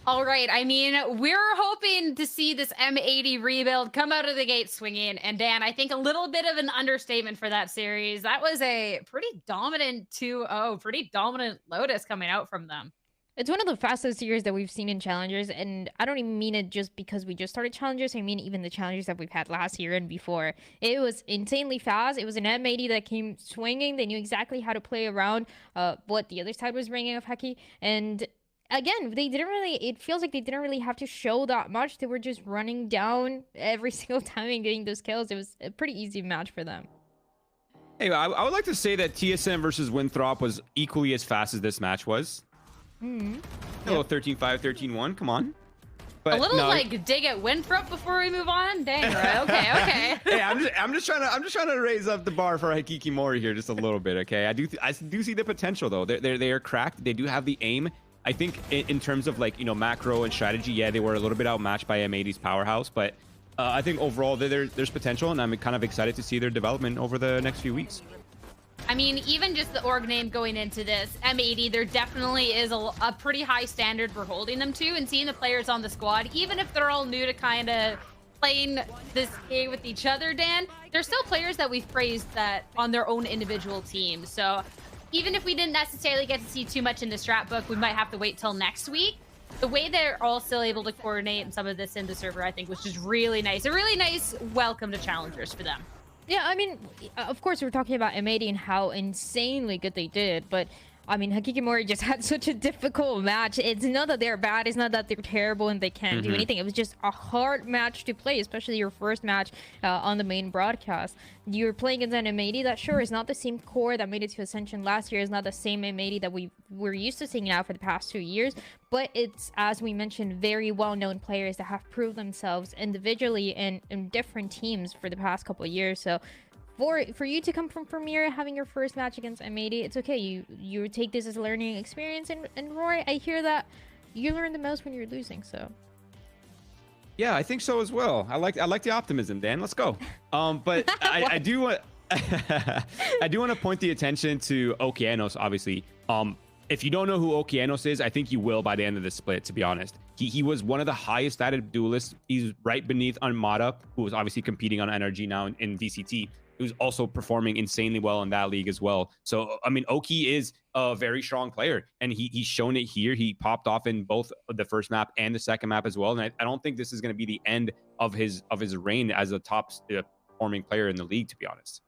All right. I mean, we're hoping to see this M80 rebuild come out of the gate swinging. And Dan, I think a little bit of an understatement for that series. That was a pretty dominant 2-0, pretty dominant Lotus coming out from them. It's one of the fastest series that we've seen in Challengers, and I don't even mean it just because we just started Challengers. I mean even the Challengers that we've had last year and before. It was insanely fast. It was an M80 that came swinging. They knew exactly how to play around what the other side was bringing of Heki. And again, they didn't really, it feels like they didn't really have to show that much. They were just running down every single time and getting those kills. It was a pretty easy match for them. Hey, I would like to say that TSM versus Winthrop was equally as fast as this match was. Mm-hmm. Hello, 13-5, 13-1. Come on. But a little no, like dig at Winthrop before we move on. Dang, right? Okay, okay. Hey, I'm just trying to raise up the bar for Hikikimori here just a little bit. Okay, I do see the potential though. They are cracked. They do have the aim. I think in terms of like macro and strategy, yeah, they were a little bit outmatched by M80's powerhouse, but I think overall there's potential, and I'm kind of excited to see their development over the next few weeks. I mean, even just the org name going into this, M80, there definitely is a pretty high standard we're holding them to, and seeing the players on the squad, even if they're all new to kind of playing this game with each other, Dan, they're still players that we've praised that on their own individual teams. So even if we didn't necessarily get to see too much in the strat book, we might have to wait till next week. The way they're all still able to coordinate and some of this in the server, I think, was just really nice. A really nice welcome to Challengers for them. Yeah, I mean, of course, we're talking about M80 and how insanely good they did, but I mean, Hikikimori just had such a difficult match. It's not that they're bad, it's not that they're terrible and they can't do anything. It was just a hard match to play, especially your first match on the main broadcast. You're playing against an M80 that, sure, is not the same core that made it to Ascension last year. It's not the same M80 that we're used to seeing now for the past 2 years, but it's, as we mentioned, very well-known players that have proved themselves individually in different teams for the past couple of years. So for you to come from Premier, having your first match against M80, it's okay. You take this as a learning experience, and Roy, I hear that you learn the most when you're losing. So Yeah, I think so as well. I like the optimism, Dan. Let's go. But I do want I do want to point the attention to Okeanos. Obviously, if you don't know who Okeanos is, I think you will by the end of the split. To be honest, he was one of the highest stated duelists. He's right beneath Armada, who was obviously competing on NRG now in VCT. He was also performing insanely well in that league as well. So, I mean, Oki is a very strong player, and he's shown it here. He popped off in both the first map and the second map as well. And I don't think this is going to be the end of his reign as a top performing player in the league, to be honest.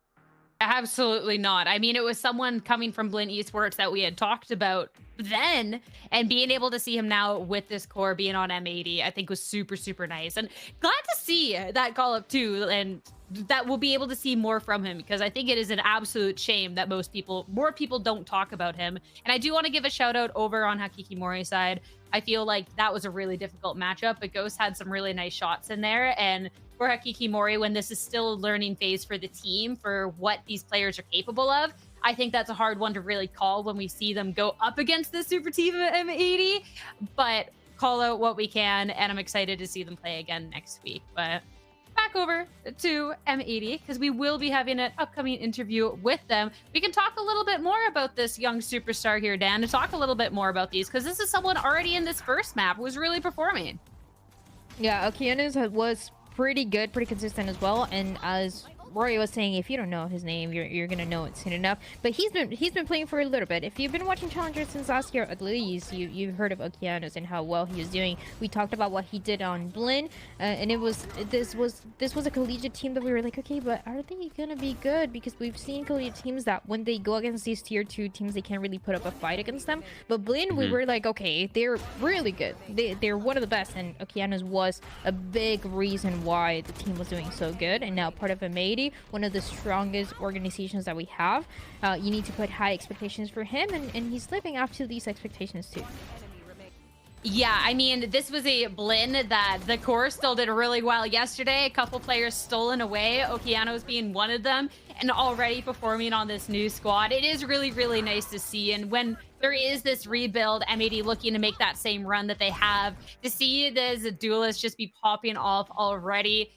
Absolutely not. I mean, it was someone coming from Blinn Esports that we had talked about then, and being able to see him now with this core being on M80, I think was super, super nice. And glad to see that call up too, and that we'll be able to see more from him, because I think it is an absolute shame that more people don't talk about him. And I do want to give a shout out over on Hikikimori's side. I feel like that was a really difficult matchup, but Ghost had some really nice shots in there. And for Hikikimori, when this is still a learning phase for the team for what these players are capable of, I think that's a hard one to really call when we see them go up against the super team M80. But call out what we can, and I'm excited to see them play again next week. But back over to M80, because we will be having an upcoming interview with them. We can talk a little bit more about this young superstar here, Dan, to talk a little bit more about these, because this is someone already in this first map was really performing. yeah, Okeanos was pretty good, pretty consistent as well. And as Rory was saying, if you don't know his name, you're gonna know it soon enough. But he's been playing for a little bit. If you've been watching Challengers since last year, at least you've heard of Okeanos and how well he is doing. We talked about what he did on Blinn, and this was a collegiate team that we were like, okay, but are they gonna be good? Because we've seen collegiate teams that when they go against these tier 2 teams, they can't really put up a fight against them. But Blinn, we were like, okay, they're really good. They're one of the best, and Okeanos was a big reason why the team was doing so good. And now part of M80, one of the strongest organizations that we have. You need to put high expectations for him, and he's living up to these expectations too. Yeah, I mean, this was a Blinn that the core still did really well yesterday. A couple players stolen away, Okeanos being one of them, and already performing on this new squad. It is really, really nice to see. And when there is this rebuild, M80 looking to make that same run that they have, to see this duelist just be popping off already,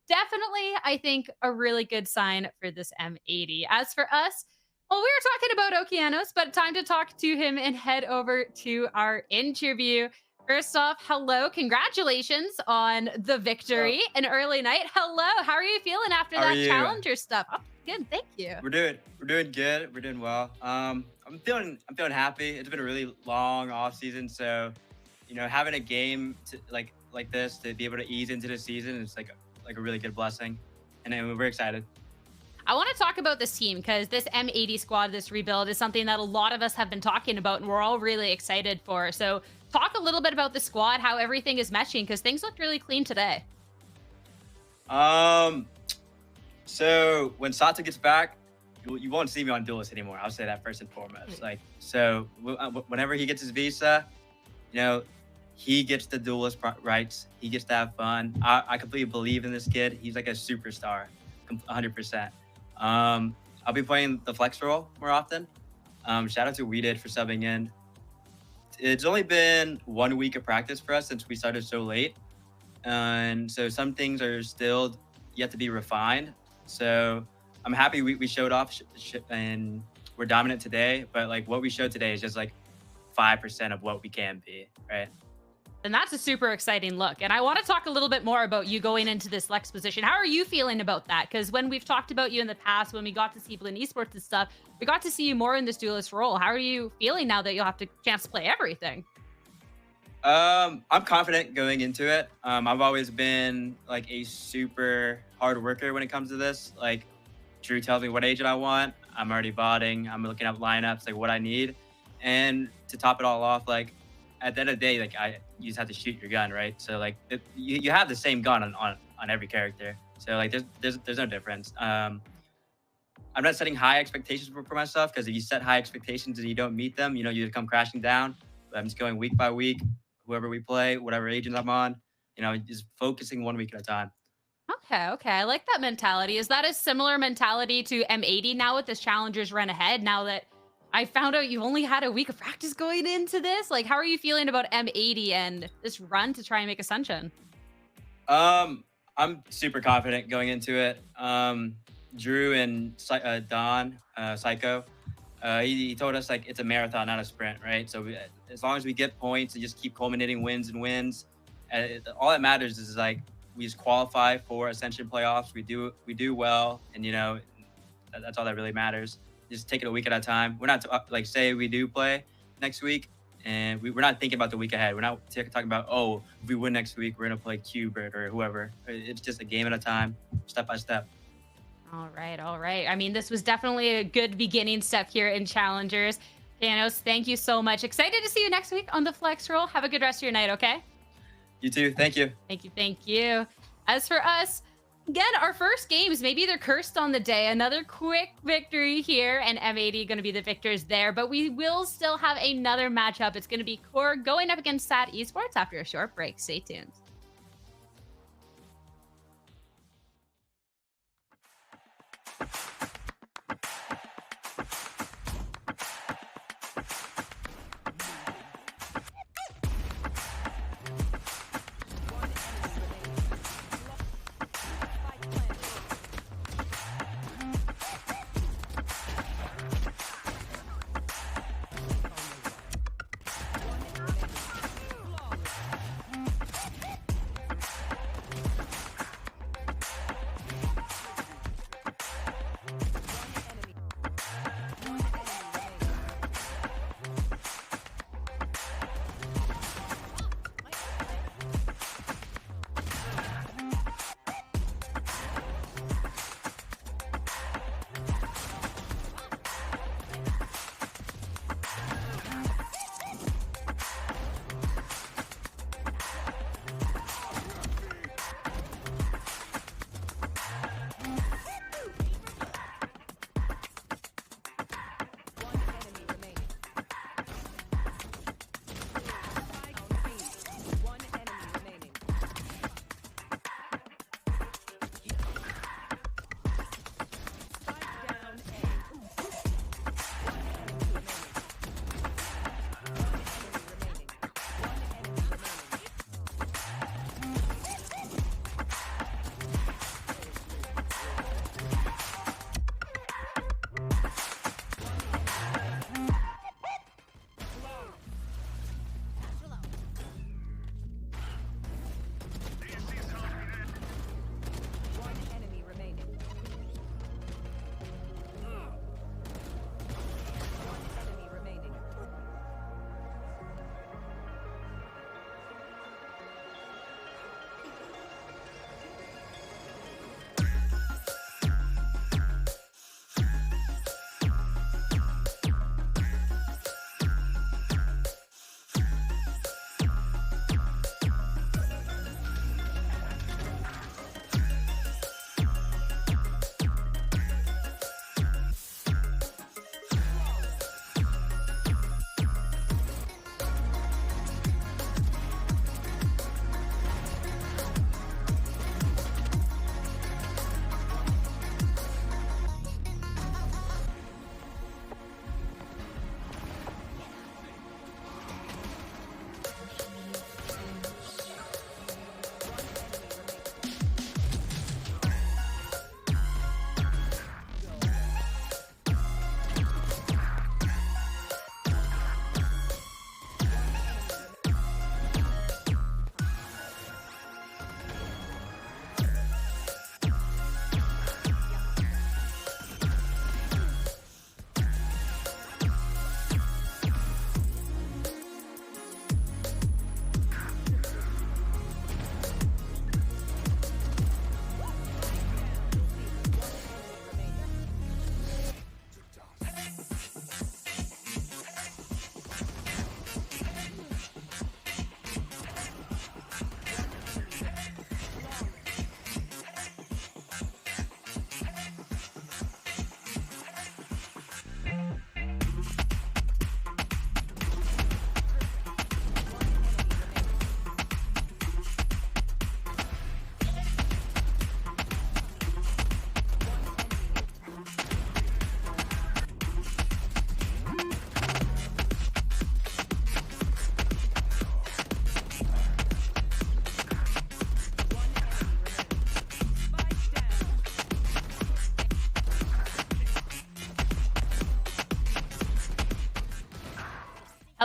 definitely, I think, a really good sign for this M80. As for us, well, we were talking about Okeanos, but time to talk to him and head over to our interview. First off, hello, congratulations on the victory, an early night. Hello, how are you feeling after How are that you? Challenger stuff? Oh, good, thank you. We're doing good. We're doing well. I'm feeling happy. It's been a really long off season, so having a game like this to be able to ease into the season is like a really good blessing, and we're excited. I want to talk about this team because this M80 squad, this rebuild, is something that a lot of us have been talking about and we're all really excited for. So talk a little bit about the squad, how everything is meshing, because things looked really clean today. So when Sato gets back, you won't see me on Duelist anymore. I'll say that first and foremost. Whenever he gets his visa, he gets the Duelist rights. He gets to have fun. I completely believe in this kid. He's like a superstar, 100%. I'll be playing the flex role more often. Shout out to We Did for subbing in. It's only been 1 week of practice for us since we started so late. And so some things are still yet to be refined. So I'm happy we showed off and we're dominant today. But like what we showed today is just like 5% of what we can be, right? And that's a super exciting look. And I want to talk a little bit more about you going into this flex position. How are you feeling about that? Because when we've talked about you in the past, when we got to see Blinn Esports and stuff, we got to see you more in this duelist role. How are you feeling now that you'll have to chance to play everything? I'm confident going into it. I've always been like a super hard worker when it comes to this. Like Drew tells me what agent I want. I'm already botting. I'm looking up lineups, like what I need. And to top it all off, like at the end of the day, like you just have to shoot your gun, right? So like you have the same gun on every character. So like there's no difference. I'm not setting high expectations for myself, because if you set high expectations and you don't meet them, you come crashing down. But I'm just going week by week, whoever we play, whatever agent I'm on, just focusing 1 week at a time. Okay. I like that mentality. Is that a similar mentality to M80 now with this Challengers run ahead? Now that I found out you only had a week of practice going into this, like how are you feeling about M80 and this run to try and make Ascension? I'm super confident going into it. Drew and Don, Psycho, he told us like it's a marathon, not a sprint, right? So as long as we get points and just keep culminating wins and wins, all that matters is like we just qualify for Ascension playoffs. We do well, and that's all that really matters. Just take it a week at a time. We're not like say we do play next week, and we're not thinking about the week ahead. We're not talking about, oh, if we win next week, we're gonna play Qbert or whoever. It's just a game at a time, step by step. All right. I mean, this was definitely a good beginning step here in Challengers. Thanos, thank you so much. Excited to see you next week on the Flex Roll. Have a good rest of your night, okay? You too. Thank you. Thank you. As for us, again, our first games, maybe they're cursed on the day. Another quick victory here, and M80 going to be the victors there. But we will still have another matchup. It's going to be QOR going up against SAT Esports after a short break. Stay tuned.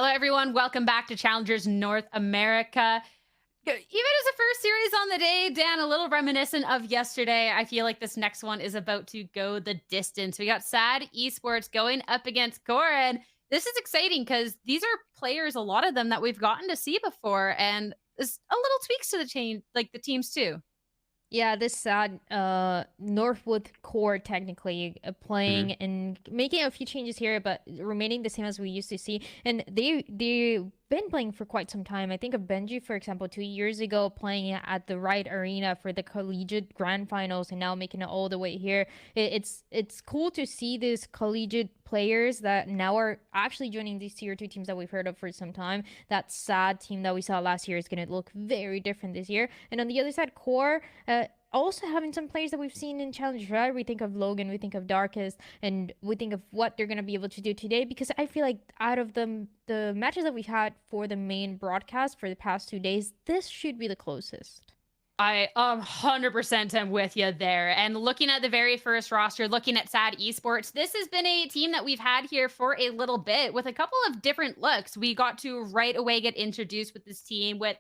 Hello, everyone. Welcome back to Challengers North America. Even as a first series on the day, Dan, a little reminiscent of yesterday. I feel like this next one is about to go the distance. We got SAD Esports going up against QOR, and this is exciting because these are players, a lot of them that we've gotten to see before, and there's a little tweaks to the chain, like the teams too. Yeah, this sad Northwood core technically playing and making a few changes here, but remaining the same as we used to see. And they've been playing for quite some time. I think of Benji, for example, 2 years ago playing at the right arena for the collegiate grand finals, and now making it all the way here. It's cool to see these collegiate players that now are actually joining these tier 2 teams that we've heard of for some time. That sad team that we saw last year is going to look very different this year. And on the other side, QOR also having some players that we've seen in Challenge, right? We think of Logan, we think of Darkest, and we think of what they're going to be able to do today, because I feel like out of the matches that we've had for the main broadcast for the past 2 days, this should be the closest. I 100% am with you there. And looking at the very first roster, looking at SAD Esports, this has been a team that we've had here for a little bit with a couple of different looks. We got to right away get introduced with this team with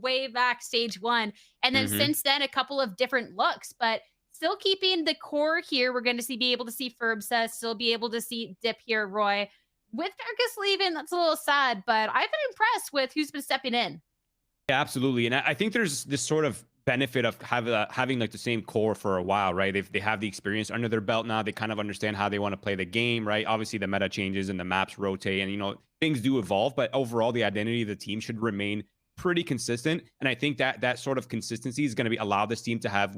way back stage 1. And then since then, a couple of different looks, but still keeping the core here. We're going to be able to see Ferbsa, still be able to see Dip here, Roy. With Darkest leaving, that's a little sad, but I've been impressed with who's been stepping in. Yeah, absolutely. And I think there's this sort of benefit of having like the same core for a while, right? They have the experience under their belt now. They kind of understand how they want to play the game, right? Obviously the meta changes and the maps rotate, and things do evolve, but overall the identity of the team should remain pretty consistent. And I think that sort of consistency is going to allow this team to have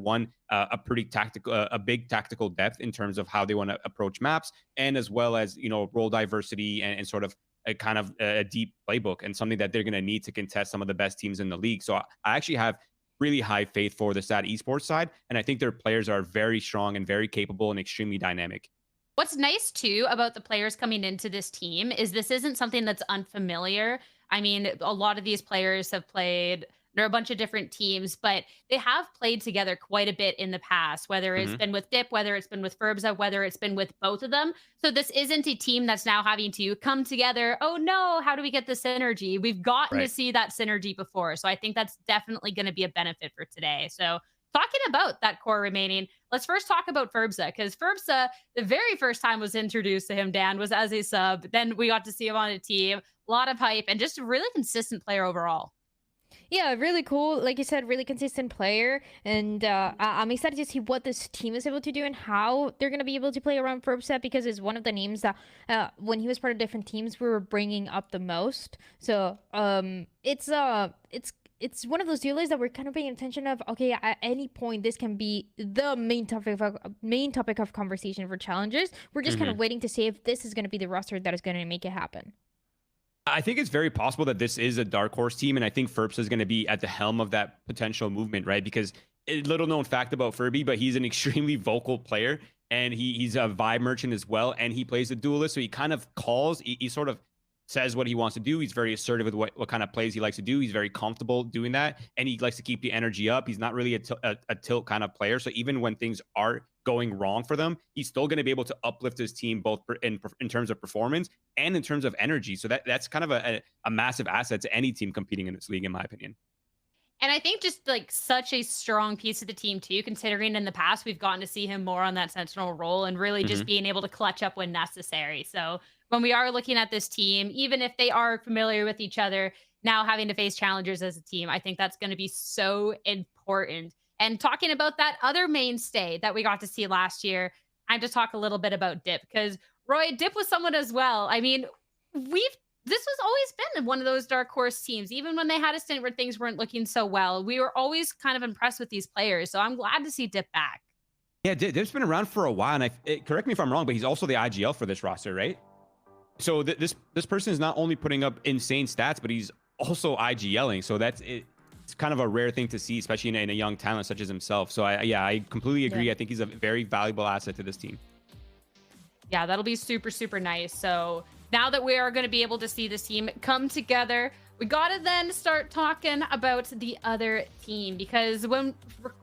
a pretty tactical, a big tactical depth in terms of how they want to approach maps, and as well as role diversity and sort of a deep playbook, and something that they're going to need to contest some of the best teams in the league. So I actually have really high faith for the SAD Esports side, and I think their players are very strong and very capable and extremely dynamic. What's nice too about the players coming into this team is this isn't something that's unfamiliar. I mean, a lot of these players have played, there are a bunch of different teams, but they have played together quite a bit in the past, whether it's been with Dip, whether it's been with Ferbsa, whether it's been with both of them. So this isn't a team that's now having to come together. Oh no, how do we get the synergy? We've gotten to see that synergy before. So I think that's definitely going to be a benefit for today. So talking about that core remaining, let's first talk about Ferbsa, because Ferbsa, the very first time was introduced to him, Dan, was as a sub. Then we got to see him on a team, a lot of hype, and just a really consistent player overall. Yeah, really cool. Like you said, really consistent player. And I'm excited to see what this team is able to do and how they're going to be able to play around Ferbsa, because it's one of the names that when he was part of different teams, we were bringing up the most. So it's one of those duelists that we're kind of paying attention of. Okay, at any point, this can be the main topic of conversation for challengers. We're just kind of waiting to see if this is going to be the roster that is going to make it happen. I think it's very possible that this is a dark horse team, and I think Ferbsa is going to be at the helm of that potential movement, right? Because a little known fact about Furby, but he's an extremely vocal player, and he's a vibe merchant as well, and he plays a duelist, so he kind of calls, he sort of says what he wants to do. He's very assertive with what kind of plays he likes to do. He's very comfortable doing that, and he likes to keep the energy up. He's not really a tilt kind of player, so even when things are going wrong for them, he's still going to be able to uplift his team both in terms of performance and in terms of energy. So that's kind of a massive asset to any team competing in this league, in my opinion. And I think just like such a strong piece of the team too, considering in the past we've gotten to see him more on that sentinel role and really just being able to clutch up when necessary. So when we are looking at this team, even if they are familiar with each other, now having to face challengers as a team, I think that's going to be so important. And talking about that other mainstay that we got to see last year, I just talk a little bit about Dip, because Roy, Dip was someone as well. I mean, this was always been one of those dark horse teams. Even when they had a stint where things weren't looking so well, we were always kind of impressed with these players. So I'm glad to see Dip back. Yeah, Dip's been around for a while, and correct me if I'm wrong, but he's also the IGL for this roster, right? So this person is not only putting up insane stats, but he's also IGLing. So it's kind of a rare thing to see, especially in a young talent such as himself. So I completely agree. Yeah. I think he's a very valuable asset to this team. Yeah, that'll be super, super nice. So now that we are going to be able to see this team come together, we got to then start talking about the other team, because when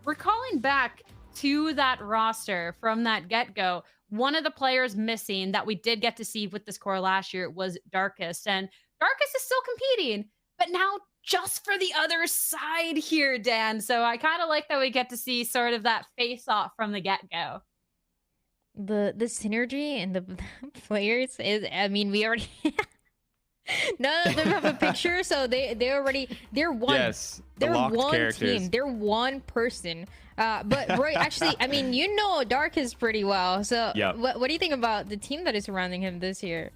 we're calling back to that roster from that get-go, one of the players missing that we did get to see with this core last year was Darkest. And Darkus is still competing, but now just for the other side here, Dan. So I kind of like that we get to see sort of that face off from the get go. The synergy and the players is, I mean, we already none of them have a picture, so they're one. Yes, the they're locked one characters. team. They're one person. But Roy, actually, I mean, you know Darkus pretty well. So Yep. what do you think about the team that is surrounding him this year?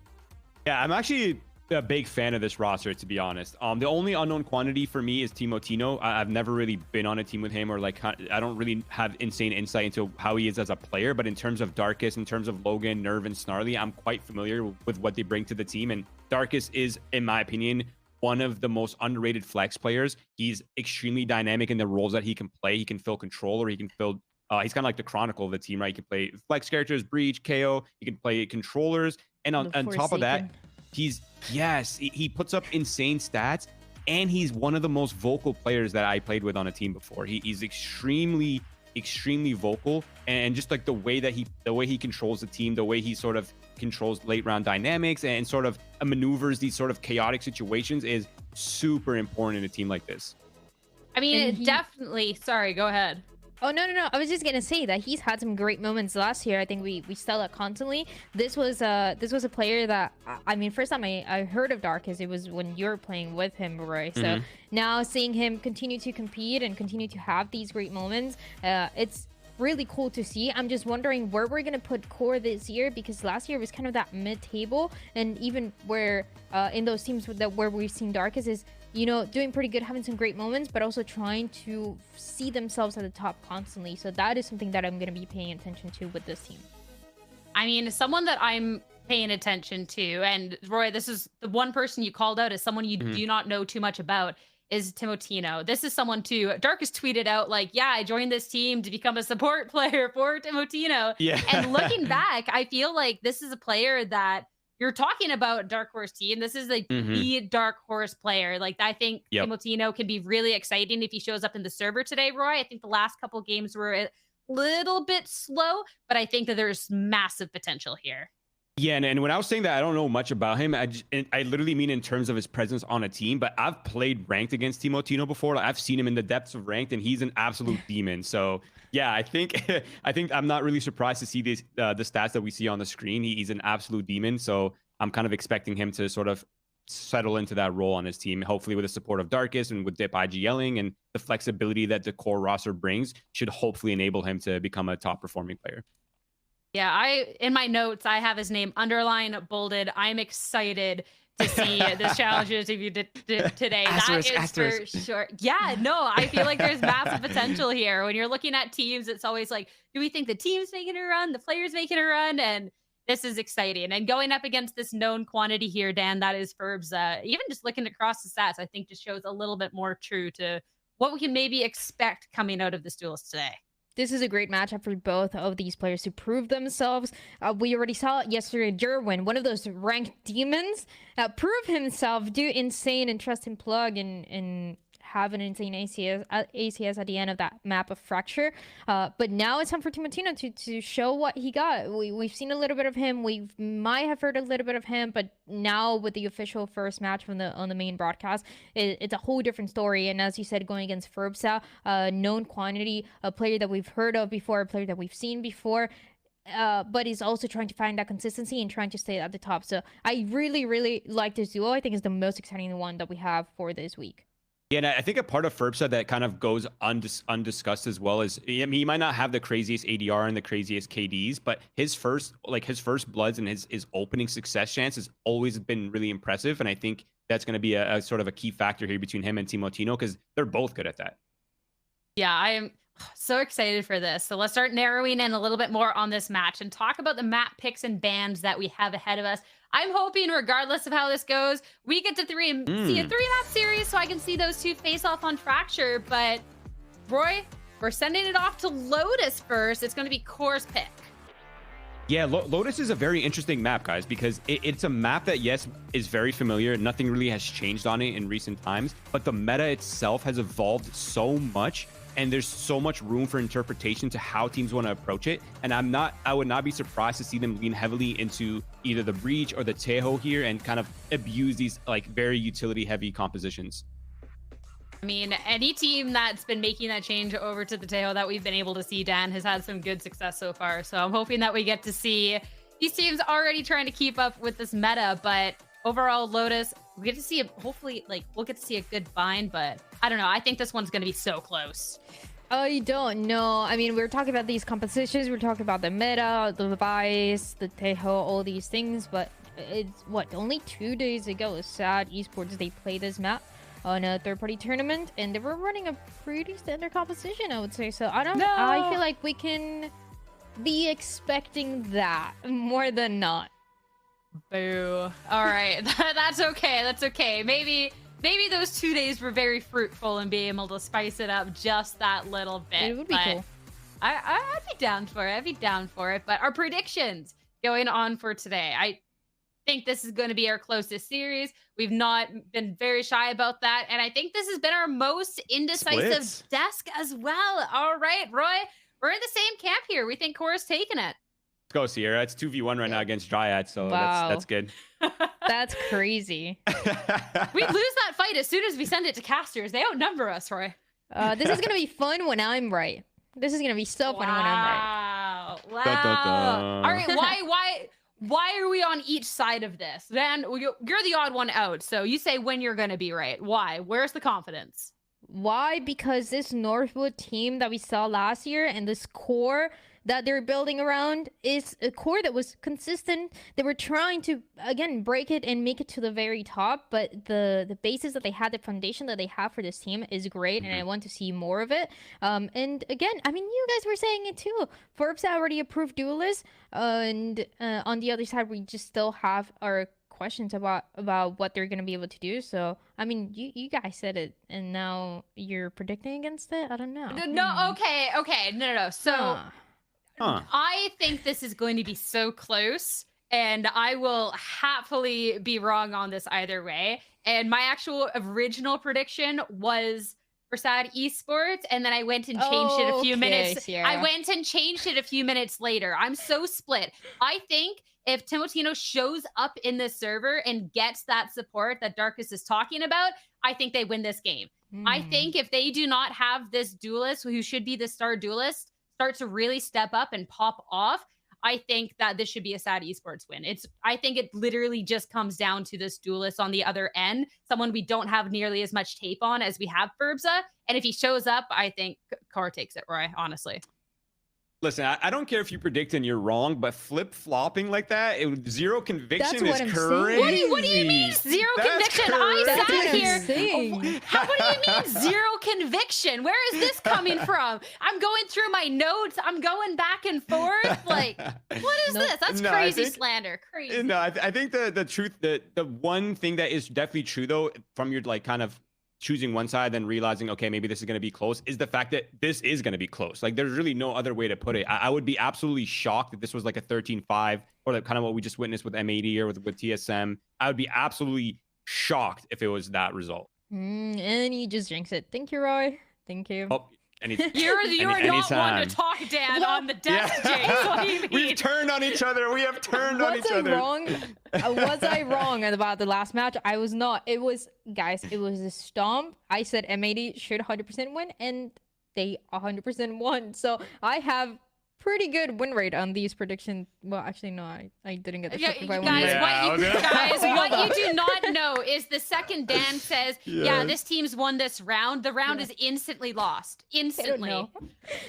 Yeah, I'm actually a big fan of this roster, to be honest. The only unknown quantity for me is Timotino. I've never really been on a team with him, or like I don't really have insane insight into how he is as a player. But in terms of Darkus, in terms of Logan, Nerve, and Snarly, I'm quite familiar with what they bring to the team. And Darkus is, in my opinion, one of the most underrated flex players. He's extremely dynamic in the roles that he can play. He can fill control, or he can fill. He's kind of like the Chronicle of the team, right? He can play flex characters, Breach, KO. He can play controllers, and on top of that, he puts up insane stats, and he's one of the most vocal players that I played with on a team before. He's extremely vocal, and just like the way he controls the team, the way he sort of controls late round dynamics and sort of maneuvers these sort of chaotic situations is super important in a team like this. I mean, definitely. Sorry, go ahead. Oh, no. I was just gonna say that he's had some great moments last year. I think we sell it constantly. This was a player that, I mean, first time I heard of Darkus, it was when you were playing with him, Roy. So now seeing him continue to compete and continue to have these great moments, it's really cool to see. I'm just wondering where we're gonna put QOR this year, because last year was kind of that mid-table, and even where in those teams where we've seen Darkus is, you know, doing pretty good, having some great moments, but also trying to see themselves at the top constantly. So that is something that I'm going to be paying attention to with this team. I mean, someone that I'm paying attention to, and Roy, this is the one person you called out as someone you do not know too much about, is Timotino. This is someone too. Darkus tweeted out like, yeah, I joined this team to become a support player for Timotino. Yeah. And looking back, I feel like this is a player that you're talking about Dark Horse team. This is like the Dark Horse player. Like, I think Timotino can be really exciting if he shows up in the server today, Roy. I think the last couple games were a little bit slow, but I think that there's massive potential here. Yeah, and when I was saying that I don't know much about him, I literally mean in terms of his presence on a team. But I've played ranked against Timotino before. Like, I've seen him in the depths of ranked, and he's an absolute demon. So yeah, I think I'm not really surprised to see the stats that we see on the screen. He's an absolute demon. So I'm kind of expecting him to sort of settle into that role on his team, hopefully with the support of Darkus and with Dip IGLing, and the flexibility that the core roster brings should hopefully enable him to become a top performing player. Yeah, in my notes, I have his name underlined, bolded. I'm excited to see this Challengers if you did today. Asterisk, that is asterisk. for sure. Yeah, no, I feel like there's massive potential here. When you're looking at teams, it's always like, do we think the team's making a run, the players making a run? And this is exciting. And going up against this known quantity here, Dan, that is Ferbs. Even just looking across the stats, I think just shows a little bit more true to what we can maybe expect coming out of this duelist today. This is a great matchup for both of these players to prove themselves. We already saw it yesterday. Jerwin, one of those ranked demons, prove himself, do insane and trust and plug and have an insane ACS at the end of that map of Fracture. But now it's time for Timotino to show what he got. We've seen a little bit of him. We might have heard a little bit of him, but now with the official first match on the main broadcast, it's a whole different story. And as you said, going against Ferbsa, known quantity, a player that we've heard of before, a player that we've seen before. But he's also trying to find that consistency and trying to stay at the top. So I really, really like this duo. I think it's the most exciting one that we have for this week. Yeah, and I think a part of Ferbsa that kind of goes undiscussed as well is, I mean, he might not have the craziest ADR and the craziest KDs, but his first bloods and his opening success chance has always been really impressive. And I think that's going to be a sort of a key factor here between him and Timotino, because they're both good at that. Yeah, I am so excited for this. So let's start narrowing in a little bit more on this match and talk about the map picks and bans that we have ahead of us. I'm hoping, regardless of how this goes, we get to see a 3-map series so I can see those two face off on Fracture. But Roy, we're sending it off to Lotus first. It's going to be QOR's pick. Yeah, Lotus is a very interesting map, guys, because it's a map that, yes, is very familiar. Nothing really has changed on it in recent times, but the meta itself has evolved so much, and there's so much room for interpretation to how teams want to approach it. And I would not be surprised to see them lean heavily into either the Breach or the Teho here and kind of abuse these like very utility heavy compositions. I mean, any team that's been making that change over to the Teho that we've been able to see, Dan, has had some good success so far. So I'm hoping that we get to see these teams already trying to keep up with this meta. But overall, Lotus, we get to see, hopefully, like, we'll get to see a good bind. But I don't know. I think this one's going to be so close. I don't know. I mean, we're talking about these compositions. We're talking about the meta, the device, the Teho, all these things. But it's, what, only 2 days ago, SAD Esports, they played this map on a third-party tournament, and they were running a pretty standard composition, I would say. So I don't know. I feel like we can be expecting that more than not. Boo. All right. That's okay. That's okay. Maybe those 2 days were very fruitful in being able to spice it up just that little bit. It would be cool. I'd be down for it. I'd be down for it. But our predictions going on for today. I think this is going to be our closest series. We've not been very shy about that. And I think this has been our most indecisive desk as well. All right, Roy, we're in the same camp here. We think Core's taking it. Let's go, Sierra. It's 2v1 right now against Dryad, so wow. that's good. That's crazy. We lose that fight as soon as we send it to casters. They outnumber us, Roy. This is going to be fun when I'm right. This is going to be so fun when I'm right. Wow. Dun, dun, dun. All right, why are we on each side of this? Then you're the odd one out. So you say when you're going to be right. Why? Where's the confidence? Why? Because this Northwood team that we saw last year and this core that they're building around is a core that was consistent. They were trying to, again, break it and make it to the very top, but the basis that they had, the foundation that they have for this team is great, and I want to see more of it. And again, I mean, you guys were saying it too. Forbes already approved duelists, and on the other side, we just still have our questions about what they're going to be able to do. So, I mean, you guys said it, and now you're predicting against it? I don't know. No, okay. No. So... I think this is going to be so close, and I will happily be wrong on this either way. And my actual original prediction was for SAD Esports, and then I went and changed it a few minutes. Sierra. I went and changed it a few minutes later. I'm so split. I think if Timotino shows up in this server and gets that support that Darkus is talking about, I think they win this game. I think if they do not have this duelist, who should be the star duelist, start to really step up and pop off, I think that this should be a SAD Esports win. I think it literally just comes down to this duelist on the other end, someone we don't have nearly as much tape on as we have Furbza. And if he shows up, I think Car takes it, Roy, honestly. Listen, I don't care if you predict and you're wrong, but flip-flopping like that, zero conviction is crazy. What do you mean zero conviction? Crazy. I sat here. What do you mean zero conviction? Where is this coming from? I'm going through my notes. I'm going back and forth. Like, what is this? That's crazy slander. Crazy. No, I think the truth, the one thing that is definitely true though, from your like kind of choosing one side, then realizing, okay, maybe this is going to be close, is the fact that this is going to be close. Like, there's really no other way to put it. I would be absolutely shocked if this was like a 13-5 or like kind of what we just witnessed with M80 or with TSM. I would be absolutely shocked if it was that result. And you just jinx it. Thank you, Roy. Thank you. Oh, you're not one to talk, Dan, on the desk, James. What do you mean? We've turned on each other. We have turned on each other. Was I wrong about the last match? I was not. It was, guys, it was a stomp. I said M80 should 100% win, and they 100% won. So I have pretty good win rate on these predictions. Well, actually, no, I didn't get the second by 1 minute. Guys, what you do not know is the second Dan says, yeah, this team's won this round, the round is instantly lost. Instantly.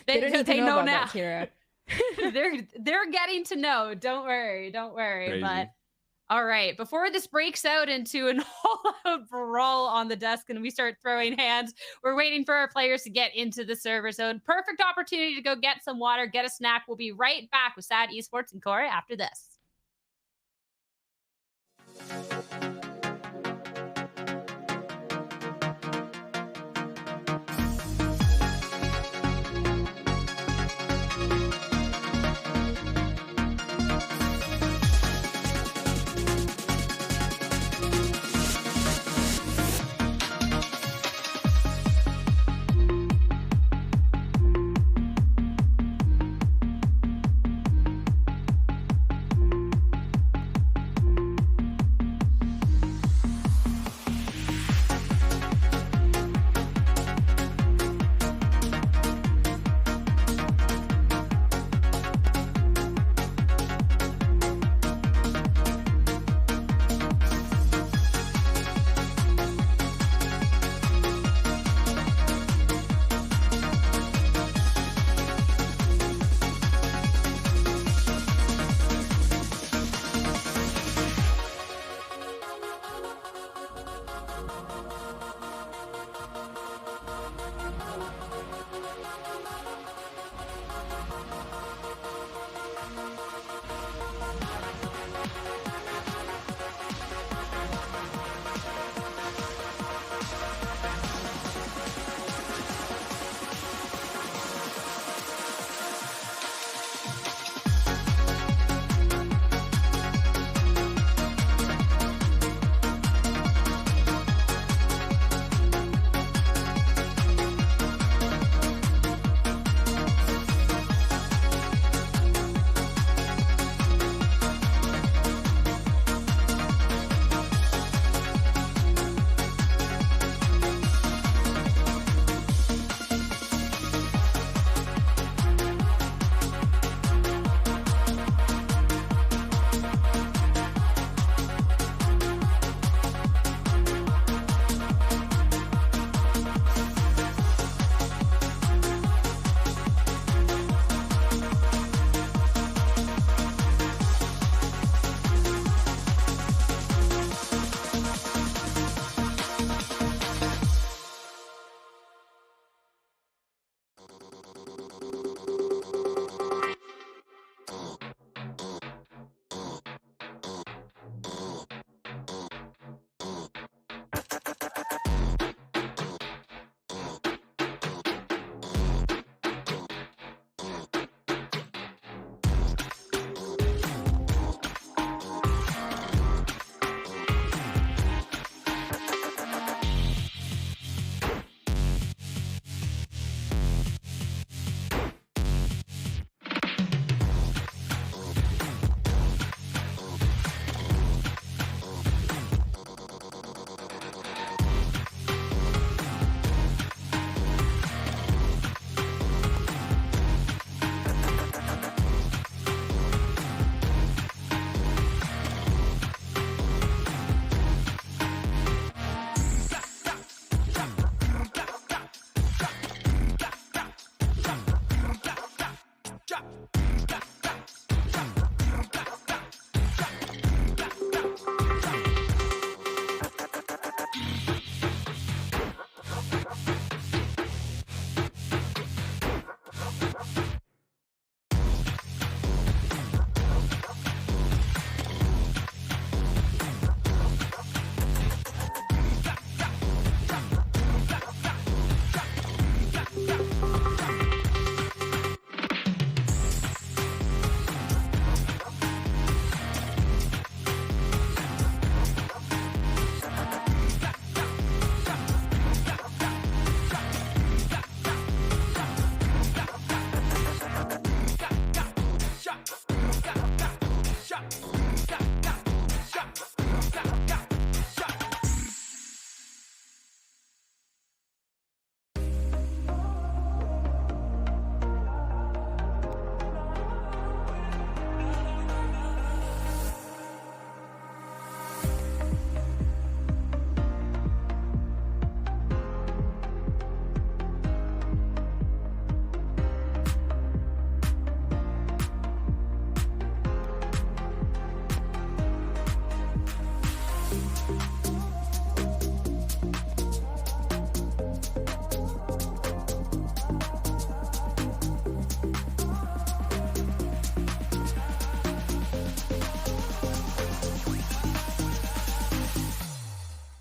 They know now. They're getting to know. Don't worry. Crazy. But all right, before this breaks out into an all-out brawl on the desk and we start throwing hands, we're waiting for our players to get into the server zone. Perfect opportunity to go get some water, get a snack. We'll be right back with SAD Esports and Core after this.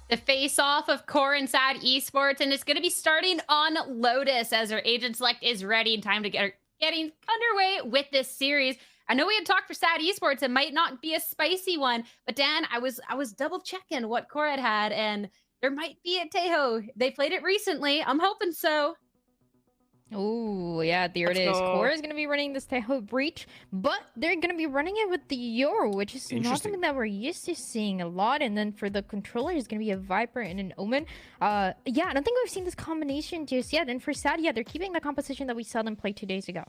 The face-off of Core and Sad Esports, and it's going to be starting on Lotus as our agent select is ready in time to getting underway with this series. I know we had talked for Sad Esports. It might not be a spicy one, but Dan, I was double checking what Core had, and there might be a Tejo. They played it recently. I'm hoping so. Oh, yeah, there it is. Core is going to be running this Tejo Breach, but they're going to be running it with the Euro, which is not something that we're used to seeing a lot. And then for the controller, it's going to be a Viper and an Omen. Yeah, I don't think we've seen this combination just yet. And for Sad, yeah, they're keeping the composition that we saw them play 2 days ago.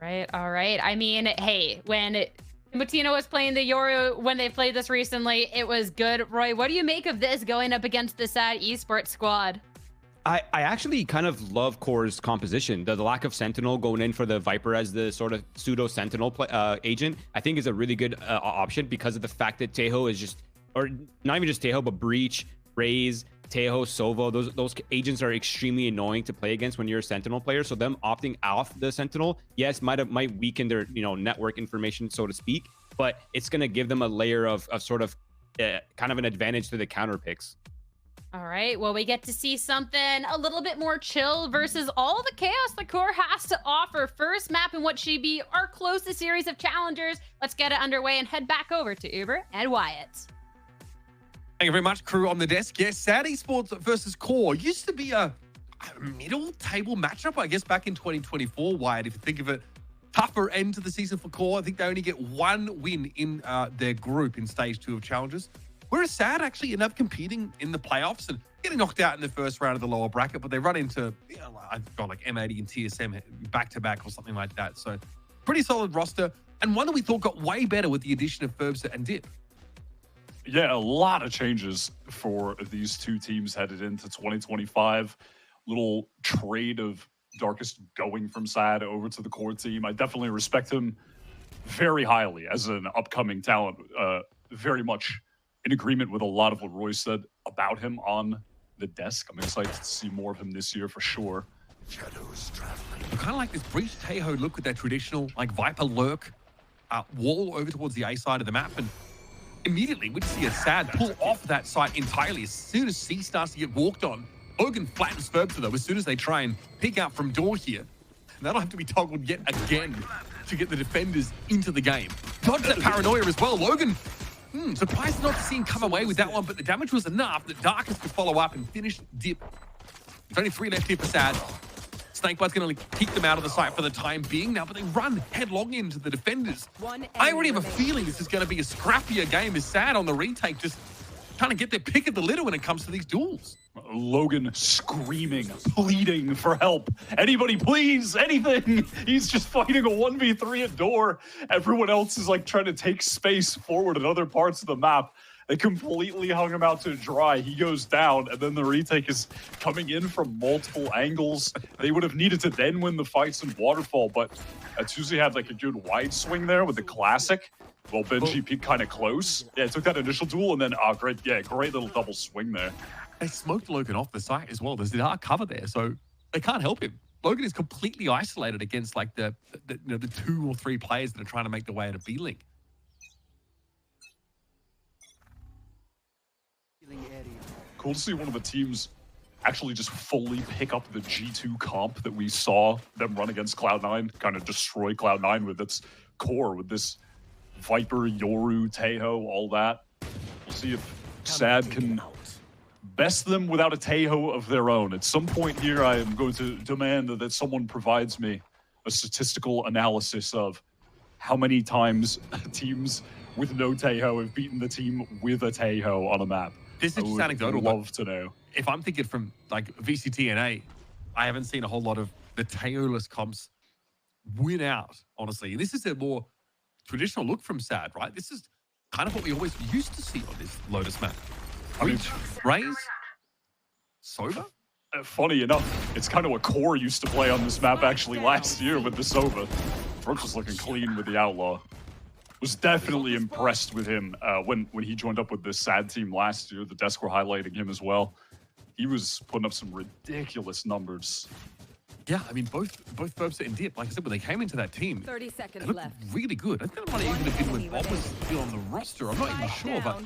Right, all right. I mean, hey, when Mutino was playing the Euro, when they played this recently, it was good. Roy, what do you make of this going up against the Sad Esports squad? I actually kind of love Core's composition. The lack of Sentinel going in for the Viper as the sort of pseudo Sentinel agent, I think is a really good option because of the fact that Tejo is just, or not even just Tejo, but Breach, Raze, Tejo, Sovo, those agents are extremely annoying to play against when you're a Sentinel player. So them opting off the Sentinel, yes, might weaken their network information, so to speak, but it's gonna give them a layer of sort of kind of an advantage to the counter picks. All right, well, we get to see something a little bit more chill versus all the chaos the Core has to offer. First map in what should be our closest series of challengers. Let's get it underway and head back over to Uber and Wyatt. Thank you very much, crew on the desk. Yes, Sad Esports versus Core used to be a middle table matchup, I guess, back in 2024, Wyatt, if you think of it. Tougher end to the season for Core. I think they only get 1 win in their group in stage 2 of challenges. Whereas Sad actually end up competing in the playoffs and getting knocked out in the first round of the lower bracket, but they run into, I've got like M80 and TSM back-to-back or something like that. So pretty solid roster, and one that we thought got way better with the addition of Ferbsa and Dip. Yeah, a lot of changes for these two teams headed into 2025. Little trade of Darkest going from Sad over to the Core team. I definitely respect him very highly as an upcoming talent. Very much in agreement with a lot of what Roy said about him on the desk. I'm excited to see more of him this year for sure. Shadows traveling. I kind of like this Breach Tejo look with that traditional like Viper lurk wall over towards the A side of the map, and immediately we see a Sad pull off that site entirely as soon as C starts to get walked on. Logan flattens Ferbsa though as soon as they try and peek out from door here. And that'll have to be toggled yet again to get the defenders into the game. Dodge that paranoia as well. Logan, surprised not to see him come away with that one, but the damage was enough that Darkest could follow up and finish Dip. There's only 3 left here for Sad. Snakebite's going to keep them out of the sight for the time being now, but they run headlong into the defenders. I already have a feeling this is going to be a scrappier game as Sad on the retake, just trying to get their pick of the litter when it comes to these duels. Logan screaming, pleading for help. Anybody, please, anything. He's just fighting a 1v3 at door. Everyone else is like trying to take space forward in other parts of the map. They completely hung him out to dry. He goes down, and then the retake is coming in from multiple angles. They would have needed to then win the fights in Waterfall, but Atsuzi had like a good wide swing there with the classic. Well, Benji peeked kind of close. Yeah, took that initial duel, and then, great little double swing there. They smoked Logan off the site as well. There's the dark cover there, so they can't help him. Logan is completely isolated against like the 2 or 3 players that are trying to make their way out of B-Link. Cool to see one of the teams actually just fully pick up the G2 comp that we saw them run against Cloud9, kind of destroy Cloud9 with its core, with this Viper, Yoru, Tejo, all that. We'll see if Sad can best them without a Tejo of their own. At some point here, I am going to demand that someone provides me a statistical analysis of how many times teams with no Tejo have beaten the team with a Tejo on a map. This is just anecdotal. I would love to know. If I'm thinking from like VCT NA, I haven't seen a whole lot of the Tejo-less comps win out, honestly. This is a more traditional look from Sad, right? This is kind of what we always used to see on this Lotus map. Breach, Raze, Sova? Funny enough, it's kind of what Core used to play on this map actually last year with the Sova. Brooks was looking clean with the Outlaw. Was definitely impressed with him when he joined up with this Sad team last year. The desk were highlighting him as well. He was putting up some ridiculous numbers. Yeah, I mean, both Ferbsa and Dip, like I said, when they came into that team, 30 seconds they looked left. really good. I think it might have even been when Bob was still on the roster. I'm not even sure, but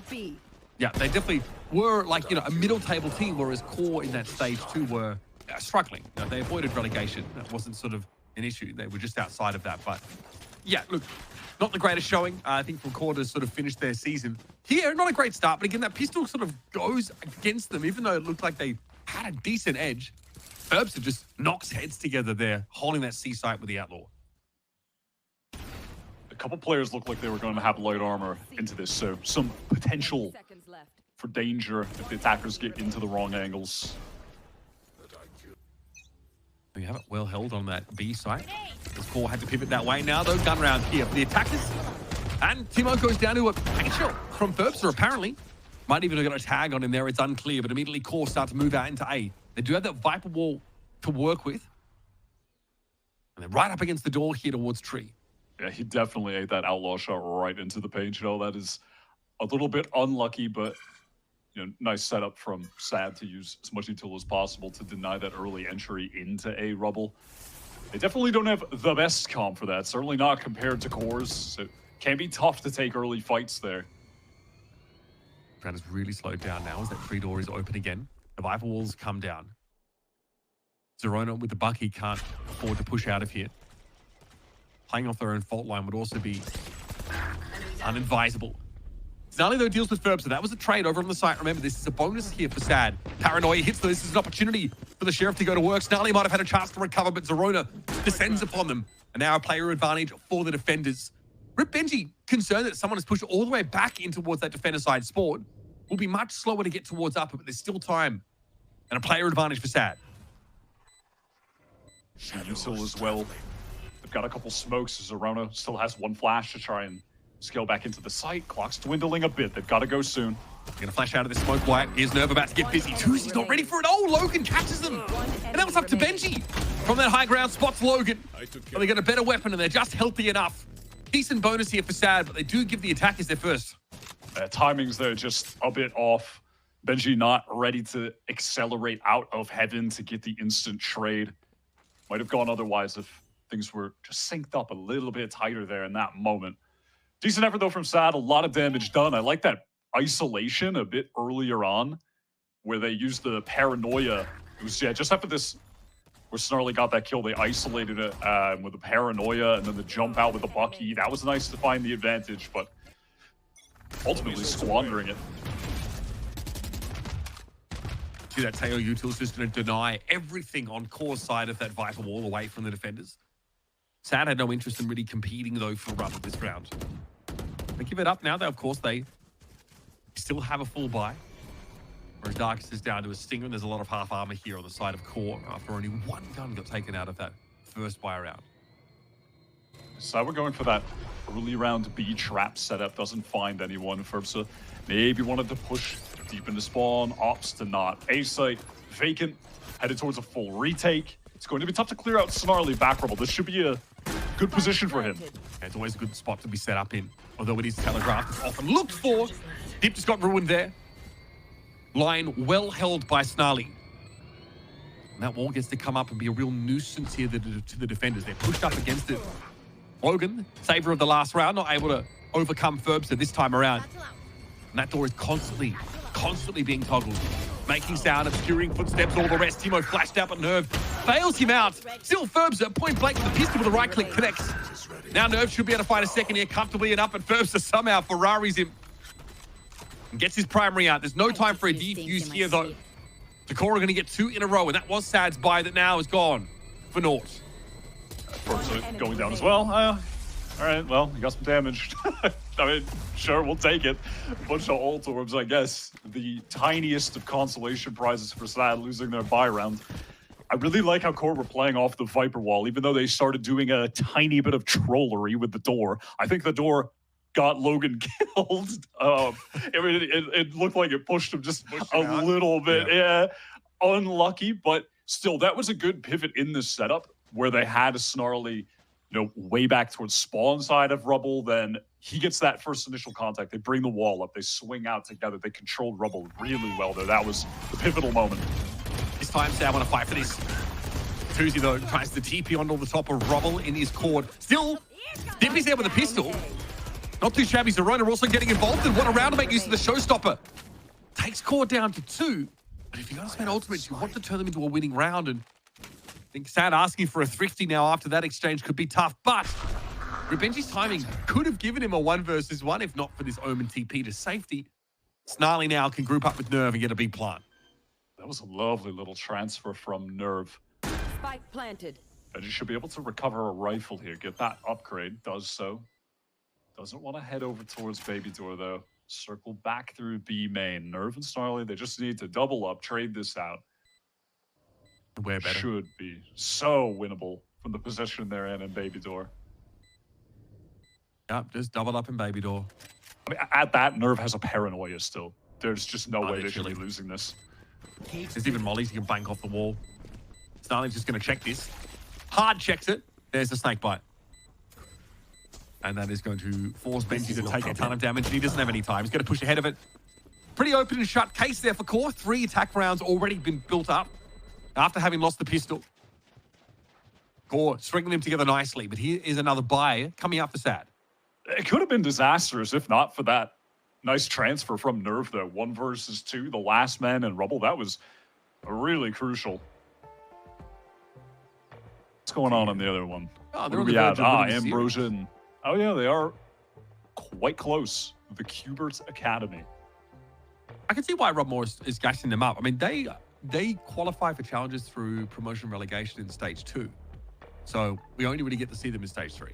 Yeah, they definitely were like, a middle table team, whereas Core in that stage 2 were struggling. They avoided relegation. That wasn't sort of an issue. They were just outside of that. But yeah, look, not the greatest showing. I think from Core to sort of finish their season here. Not a great start, but again, that pistol sort of goes against them, even though it looked like they had a decent edge. Ferbster just knocks heads together there, holding that C site with the Outlaw. A couple players looked like they were going to have light armor into this, so some potential for danger if the attackers get into the wrong angles. We have it well held on that B site. The Core had to pivot that way. Now, though, gun round here for the attackers. And Timo goes down to a paint shot from Ferbster, apparently. Might even have got a tag on him there. It's unclear, but immediately Core start to move out into A. They do have that Viper wall to work with. And they're right up against the door here towards Tree. Yeah, he definitely ate that Outlaw shot right into the paint. That is a little bit unlucky, but nice setup from Sad to use as much util as possible to deny that early entry into A rubble. They definitely don't have the best comp for that, certainly not compared to Cores. So it can be tough to take early fights there. Brand has really slowed down now as that Tree door is open again. The Viper walls come down. Zerona with the Bucky can't afford to push out of here. Playing off their own fault line would also be unadvisable. Gnarly, though, deals with Ferbster. That was a trade over on the site. Remember, this is a bonus here for Sad. Paranoia hits, though. This is an opportunity for the Sheriff to go to work. Gnarly might have had a chance to recover, but Zerona descends upon them. And now a player advantage for the defenders. Rip Benji, concerned that someone has pushed all the way back in towards that defender side sport. Will be much slower to get towards upper, but there's still time. And a player advantage for Sad. Util as well. They've got a couple smokes. Zerona still has one flash to try and scale back into the site. Clock's dwindling a bit. They've got to go soon. They're going to flash out of this smoke wipe. Here's Nerve about to get busy. Tuzi's not ready for it. Oh, Logan catches them. And now it's up to Benji. From that high ground, spots Logan. But they got a better weapon and they're just healthy enough. Decent bonus here for Sad, but they do give the attackers their first. Timings there just a bit off. Benji not ready to accelerate out of heaven to get the instant trade. Might have gone otherwise if things were just synced up a little bit tighter there in that moment. Decent effort though from Sad, a lot of damage done. I like that isolation a bit earlier on where they used the paranoia. It was just after this where Snarly got that kill, they isolated it with the paranoia and then the jump out with the Bucky. That was nice to find the advantage, but ultimately squandering it. See that Teo Util's just going to deny everything on Core's side of that Viper wall away from the defenders. Sad had no interest in really competing though for rubber this round. They give it up now though, of course they still have a full buy. Whereas Darkest is down to a Stinger and there's a lot of half armor here on the side of Core after only one gun got taken out of that first buy round. So we're going for that early round B trap setup, doesn't find anyone. Ferbster maybe wanted to push deep into spawn, opts to not. A site vacant, headed towards a full retake. It's going to be tough to clear out Snarly back rubble. This should be a good position for him. Yeah, it's always a good spot to be set up in, although it is telegraphed. It's often looked for. Deep just got ruined there. Line well held by Snarly. And that wall gets to come up and be a real nuisance here to the defenders. They're pushed up against it. Logan, saver of the last round, not able to overcome Ferbster this time around. And that door is constantly being toggled. Making sound, obscuring footsteps, all the rest. Timo flashed out, but Nerve fails him out. Still Ferbster, point blank with the pistol with a right click connects. Now Nerve should be able to fight a second here comfortably enough, but Ferbster somehow Ferraris him. And gets his primary out. There's no time for a defuse here, though. The Core are going to get 2 in a row, and that was Sad's buy that now is gone for naught. Ferbster going down as well. All right, well, you got some damage. I mean, sure, we'll take it. A bunch of ult orbs, I guess. The tiniest of consolation prizes for Sad losing their buy round. I really like how Core were playing off the Viper wall, even though they started doing a tiny bit of trollery with the door. I think the door got Logan killed. It looked like it pushed him just a little bit. Yeah, unlucky, but still, that was a good pivot in this setup where they had a Snarly, way back towards spawn side of rubble. Then he gets that first initial contact. They bring the wall up. They swing out together. They controlled rubble really well there. That was the pivotal moment. This time, Sad want to fight for this. Tuzi, though, tries to TP onto the top of rubble in his cord. Still, Dippy's there with a pistol. Not too shabby. Zerona also getting involved and want a round to make use of the showstopper. Takes Core down to 2. But if you're going to spend ultimates, you want to turn them into a winning round. And I think Sad asking for a thrifty now after that exchange could be tough. But Rebenji's timing could have given him a 1 versus 1 if not for this Omen TP to safety. Snarly now can group up with Nerve and get a big plant. That was a lovely little transfer from Nerve. Spike planted. And you should be able to recover a rifle here. Get that upgrade. Does so. Doesn't want to head over towards Baby Door, though. Circle back through B main. Nerve and Snarly, they just need to double up, trade this out. Way better. Should be so winnable from the position they're in Baby Door. Yep, just double up in Baby Door. I mean, at that, Nerve has a paranoia still. There's just no way they should be literally. losing this. There's even Molly's he can bank off the wall. Snarly's just going to check this. Hard checks it. There's the snake bite. And that is going to force Benji to take a ton of damage. He doesn't have any time. He's going to push ahead of it. Pretty open and shut case there for Core. 3 attack rounds already been built up after having lost the pistol. Core stringing them together nicely. But here is another buy coming up for Sad. It could have been disastrous if not for that nice transfer from Nerve, though. 1 versus 2, the last man in Rubble. That was really crucial. What's going on the other one? Oh, What do we have? Ambrosia and... Oh, yeah, they are quite close. The Qbert Academy. I can see why Rob Morris is gassing them up. I mean, they qualify for challenges through promotion relegation in stage 2. So we only really get to see them in stage 3.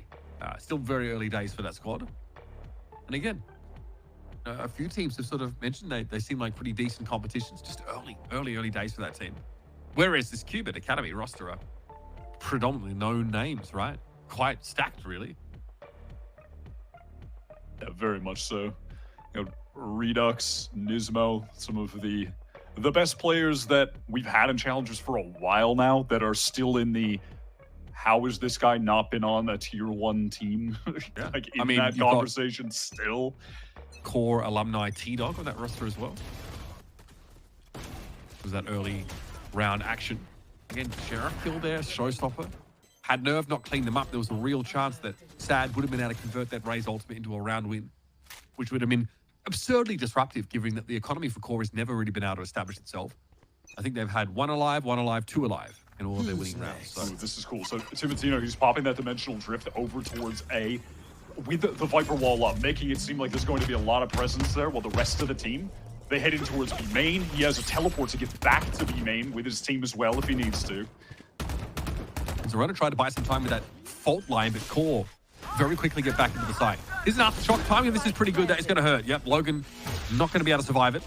Still very early days for that squad. And again, a few teams have sort of mentioned they seem like pretty decent competitions. Just early days for that team. Whereas this Qbert Academy roster are predominantly known names, right? Quite stacked, really. Yeah, very much so. You know, Redux, Nismo, some of the best players that we've had in Challengers for a while now that are still in the how has this guy not been on a tier 1 team? Yeah. Like in I mean, that you've got conversation still. Core alumni T-Dog on that roster as well. Was that early round action. Again, Sheriff kill there, showstopper. Had Nerve not cleaned them up, there was a real chance that Sad would have been able to convert that Raze ultimate into a round win, which would have been absurdly disruptive, given that the economy for Core has never really been able to establish itself. I think they've had 1 alive, 2 alive in all of their winning rounds. So Ooh, this is cool. So Timotino, he's popping that dimensional drift over towards A with the Viper wall up, making it seem like there's going to be a lot of presence there, while the rest of the team, they head in towards B main. He has a teleport to get back to B main with his team as well if he needs to. Zerona tried to buy some time with that fault line, but Core very quickly get back into the site. Isn't aftershock timing? This is pretty good. That is going to hurt. Yep, Logan not going to be able to survive it.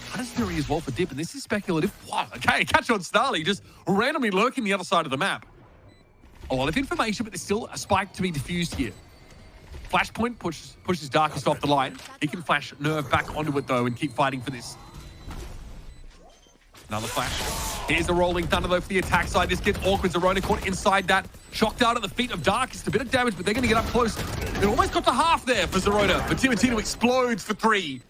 Hunter's Fury as well for Dip, and this is speculative. What? Okay, catch on Snarly, just randomly lurking the other side of the map. A lot of information, but there's still a spike to be diffused here. Flashpoint pushes Darkest off the line. He can flash Nerve back onto it, though, and keep fighting for this. Another flash. Here's the Rolling Thunder, though, for the attack side. This gets awkward. Zerona caught inside that. Shocked out at the feet of Darkest. A bit of damage, but they're going to get up close. It almost got to half there for Zerona, but Timotino explodes for 3.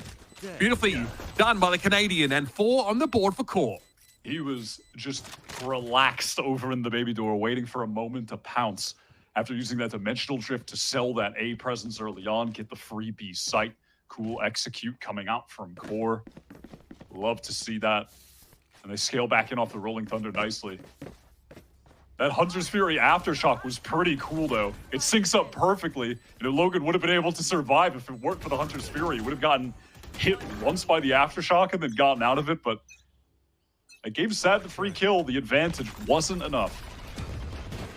Beautifully done by the Canadian, and 4 on the board for Core. He was just relaxed over in the Baby Door, waiting for a moment to pounce after using that dimensional drift to sell that A presence early on, get the free B site. Cool execute coming out from Core. Love to see that. And they scale back in off the Rolling Thunder nicely. That Hunter's Fury Aftershock was pretty cool, though. It syncs up perfectly. You know, Logan would have been able to survive if it weren't for the Hunter's Fury. He would have gotten hit once by the Aftershock and then gotten out of it, but it gave Sad the free kill. The advantage wasn't enough.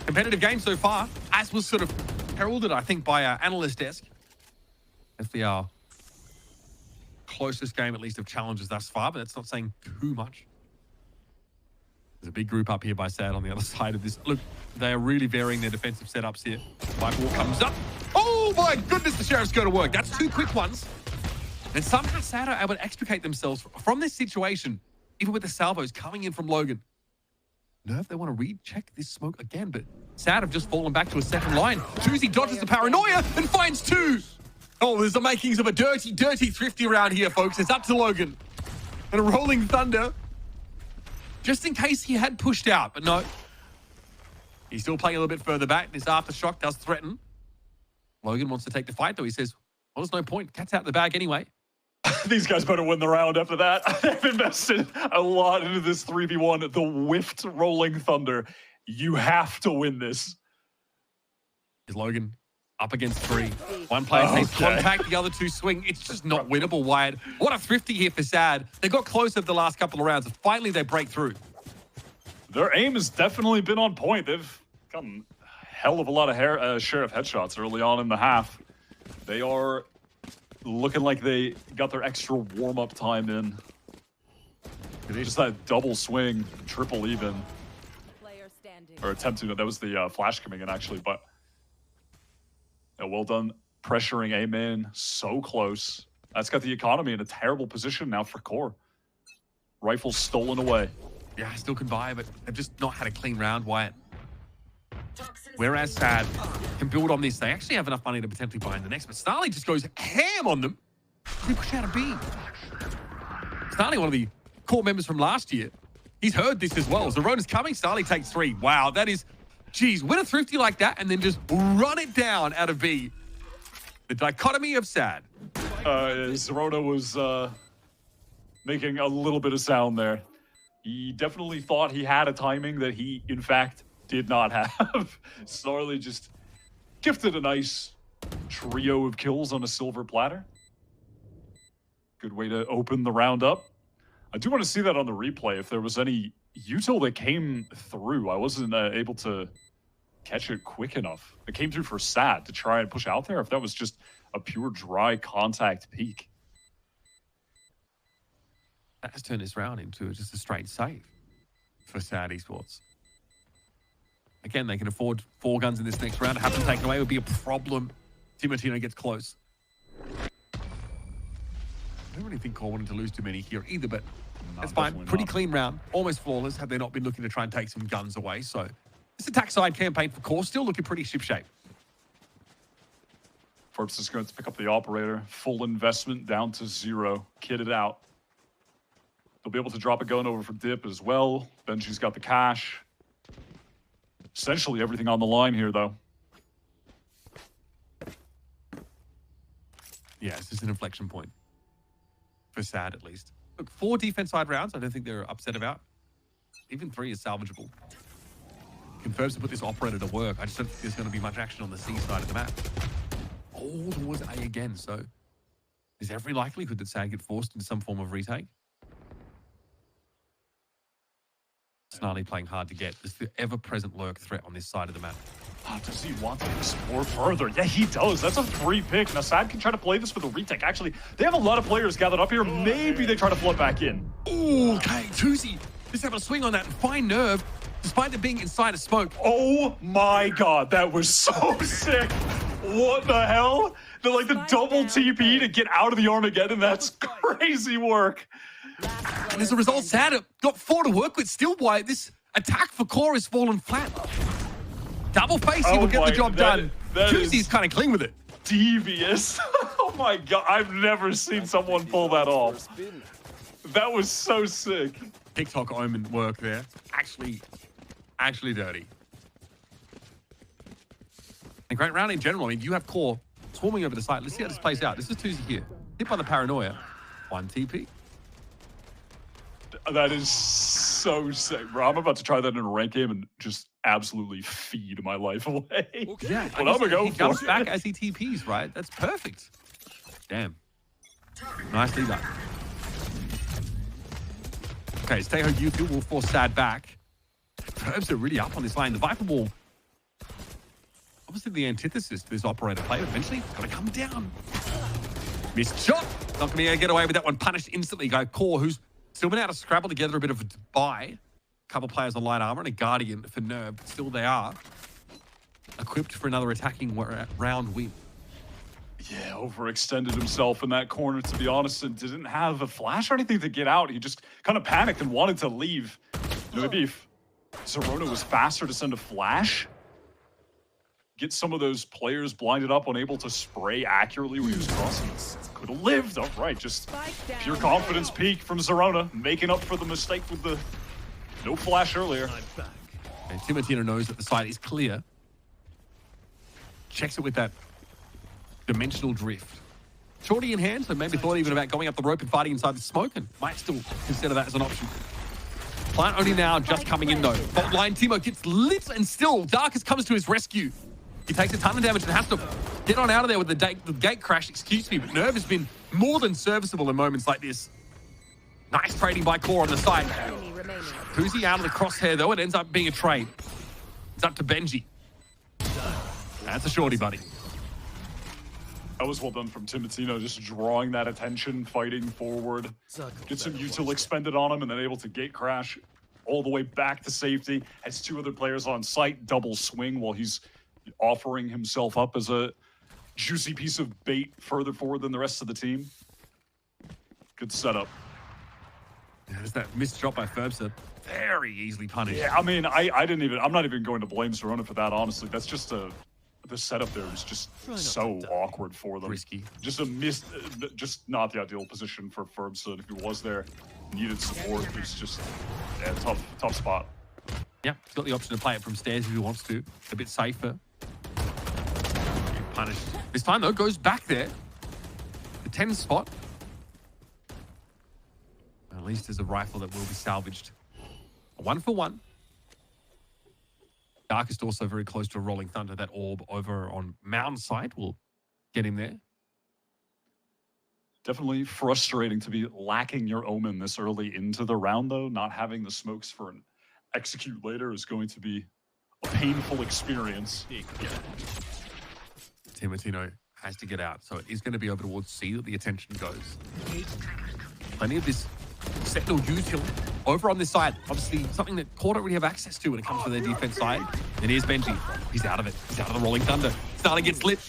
Competitive game so far, as was sort of heralded, I think, by our analyst desk. Definitely our closest game, at least, of challenges thus far, but that's not saying too much. There's a big group up here by Sad on the other side of this. Look, they are really varying their defensive setups here. Viper Wall comes up. Oh my goodness, the Sheriffs go to work. That's 2 quick ones. And somehow Sad are able to extricate themselves from this situation, even with the salvos coming in from Logan. Nerve, they want to recheck this smoke again, but Sad have just fallen back to a second line. Tuzi dodges the paranoia and finds 2. Oh, there's the makings of a dirty thrifty round here, folks. It's up to Logan. And a Rolling Thunder, just in case he had pushed out, but no. He's still playing a little bit further back. This aftershock does threaten. Logan wants to take the fight, though. He says, well, there's no point. Cat's out of the bag anyway. These guys better win the round after that. They've invested a lot into this 3v1. The whiffed Rolling Thunder. You have to win this. Is Logan up against 3. One player takes contact, the other 2 swing. It's just not winnable, Wyatt. What a thrifty here for Sad. They got close over the last couple of rounds. Finally, they break through. Their aim has definitely been on point. They've gotten a hell of a lot of share of headshots early on in the half. They are looking like they got their extra warm-up time in. Just that double swing, triple even. Or attempting that was the flash coming in, actually, but well done pressuring A-Man so close. That's got the economy in a terrible position now for Core. Rifles stolen away. Yeah, still can buy, but they've just not had a clean round, Wyatt. Whereas Sad can build on this. They actually have enough money to potentially buy in the next, but Snarly just goes ham on them. They push out a B. Snarly, one of the core members from last year, he's heard this as well. Zerona's coming, Snarly takes 3. Wow, that is, geez, win a thrifty like that and then just run it down out of B. The dichotomy of Sad. Zerona was making a little bit of sound there. He definitely thought he had a timing that he, in fact, did not have. Snarly just gifted a nice trio of kills on a silver platter. Good way to open the round up. I do want to see that on the replay. If there was any util that came through, I wasn't able to catch it quick enough. It came through for Sad to try and push out there. If that was just a pure dry contact peak. That has turned this round into just a straight save for Sad Esports. Again, they can afford 4 guns in this next round. To have them taken away would be a problem. Timotino gets close. I don't really think Core wanted to lose too many here either, but that's fine. Pretty clean round. Almost flawless had they not been looking to try and take some guns away. So this attack side campaign for Core still looking pretty shipshape. Forbes is going to pick up the operator. Full investment down to 0. Kitted out. They'll be able to drop a gun over for Dip as well. Benji's got the cash. Essentially everything on the line here, though. Yeah, this is an inflection point. For Sad, at least. Look, 4 defense side rounds, I don't think they're upset about. Even 3 is salvageable. Confirms to put this operator to work. I just don't think there's going to be much action on the C side of the map. All towards A again, so is every likelihood that Sad get forced into some form of retake? Snarly playing hard to get. There's the ever-present lurk threat on this side of the map. Oh, does he want to explore further? Yeah, he does. That's a free pick. Now, Sad can try to play this for the retake. Actually, they have a lot of players gathered up here. Maybe they try to flood back in. Ooh, okay. Tuzi just having a swing on that fine nerve, despite it being inside a smoke. Oh my god, that was so sick. What the hell? They're like the double TP to get out of the Armageddon. That's crazy work. And as a result, Sad got 4 to work with. Still, why this attack for Core has fallen flat. Double face, he will get the job done. Tuzi's kind of clean with it. Devious. Oh my god, I've never seen someone pull that off. That was so sick. TikTok omen work there. Actually dirty. And great round in general. I mean, you have Core swarming over the site. Let's see how this plays out. This is Tuzi here. Hit by the paranoia. 1 TP. That is so sick, bro. I'm about to try that in a rank game and just absolutely feed my life away. Yeah, but I'm gonna go he for jumps it. back as he TPs, right? That's perfect. Damn. Nicely done. Okay, Stay Home YouTube will force Sad back. Verbs are really up on this line. The Viper Wall, obviously the antithesis to this operator play. Eventually, it's got to come down. Missed shot. Not going to be able to get away with that one. Punished instantly. Go Core, who's still been able to scrabble together a bit of a buy. A couple players on light armor and a Guardian for Nerve. But still they are equipped for another attacking round win. Yeah, overextended himself in that corner, to be honest, and didn't have a flash or anything to get out. He just kind of panicked and wanted to leave. You know, maybe if Zerona was faster to send a flash, get some of those players blinded up, unable to spray accurately when he was crossing. Could have lived. All right, just pure confidence peak from Zerona, making up for the mistake with the no flash earlier. And Timotino knows that the site is clear. Checks it with that dimensional drift. Shorty in hand, so maybe thought even about going up the rope and fighting inside the smoke, and might still consider that as an option. Plant only now, just coming in though. Fault line, Timo gets lit, and still Darkus comes to his rescue. He takes a ton of damage and has to get on out of there with the gate crash, excuse me, but Nerve has been more than serviceable in moments like this. Nice trading by QOR on the side. Kuzi out of the crosshair though, it ends up being a trade. It's up to Benji. That's a shorty, buddy. That was well done from Timotino, just drawing that attention, fighting forward. Get some util expended on him, and then able to gate crash all the way back to safety. Has 2 other players on site, double swing while he's offering himself up as a juicy piece of bait further forward than the rest of the team. Good setup. There's that missed shot by Ferbsa. Very easily punished. Yeah, I mean, I'm not even going to blame Serona for that, honestly. That's just the setup there is just so awkward for them. Risky. Just a miss, just not the ideal position for Ferbsa. If he was there, needed support. It's just tough spot. Yeah, he's got the option to play it from stairs if he wants to. A bit safer. Punished. This time though, goes back there. The 10 spot. At least there's a rifle that will be salvaged. A 1-for-1. Darkest also very close to a Rolling Thunder. That orb over on Mound side will get him there. Definitely frustrating to be lacking your Omen this early into the round, though. Not having the smokes for an execute later is going to be a painful experience. Timotino has to get out, so it is going to be over towards C that the attention goes. Plenty of this Sentinel util over on this side. Obviously, something that QOR don't really have access to when it comes to their defense side. And here's Benji. He's out of it. He's out of the Rolling Thunder. Starting gets lit.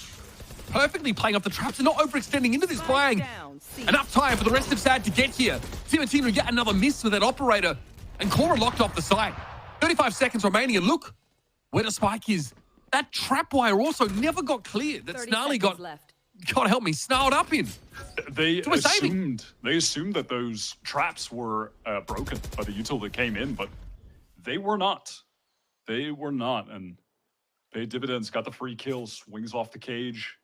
Perfectly playing off the traps and not overextending into this, buying enough time for the rest of SAD to get here. Timotino get another miss with that operator, and QOR locked off the side. 35 seconds remaining, and look where the spike is. That trap wire also never got cleared. That Snarly got left. God help me, snarled up in. They assumed that those traps were broken by the util that came in, but they were not. They were not, and paid dividends. Got the free kill, swings off the cage.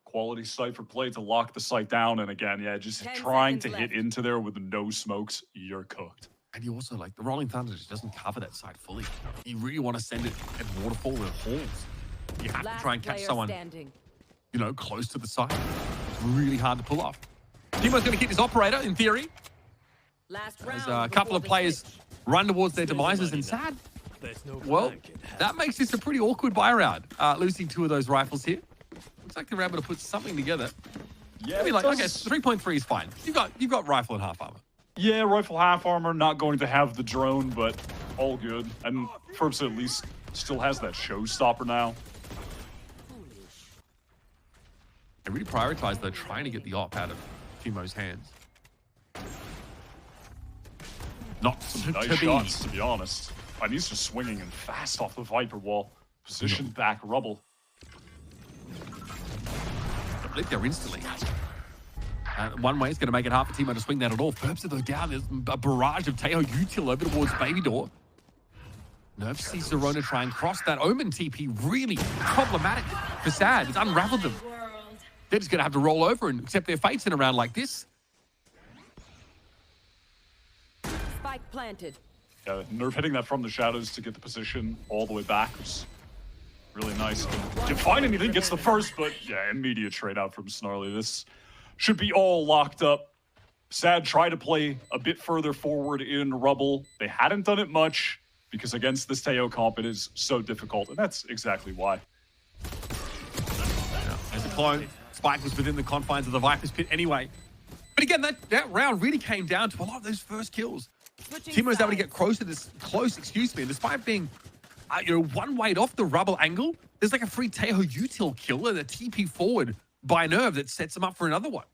Quality site for play to lock the site down, and again, yeah, just trying to hit into there with no smokes. You're cooked. And you also, like, the Rolling Thunder just doesn't cover that side fully. You really want to send it at waterfall or halls. You have to try and catch someone, you know, close to the side. It's really hard to pull off. Timo's going to hit his operator, in theory. As a couple of players run towards their demises, and SAD, well, that makes this a pretty awkward buy round. Losing 2 of those rifles here. Looks like they're able to put something together. Yeah, I mean, like, okay, 3.3 is fine. You've got rifle and half armor. Yeah, rifle half armor, not going to have the drone, but all good. And Ferbsa at least still has that showstopper now. They really prioritize, though, trying to get the op out of Timo's hands. Not some nice shots, to be honest. And he's just swinging and fast off the Viper wall. Positioned back rubble. Lit there instantly. One way is going to make it hard for Timo to swing that at all. Ferbsa though down. There's a barrage of Teho util over towards Baby Door. Nerve sees Serona try and cross that Omen TP. Really problematic for SAD. It's unraveled them. They're just going to have to roll over and accept their fates in a round like this. Spike planted. Yeah, Nerve hitting that from the shadows to get the position all the way back was really nice. Didn't find anything, gets the first, but yeah, immediate trade out from Snarly. This should be all locked up. SAD tried to play a bit further forward in rubble. They hadn't done it much because against this Teo comp, it is so difficult, and that's exactly why. Yeah, as a clone, Spike was within the confines of the Viper's pit anyway. But again, that round really came down to a lot of those first kills. Timo's able to get close, and despite being one weight off the rubble angle, there's like a free Teho util kill and a TP forward by Nerve that sets him up for another one.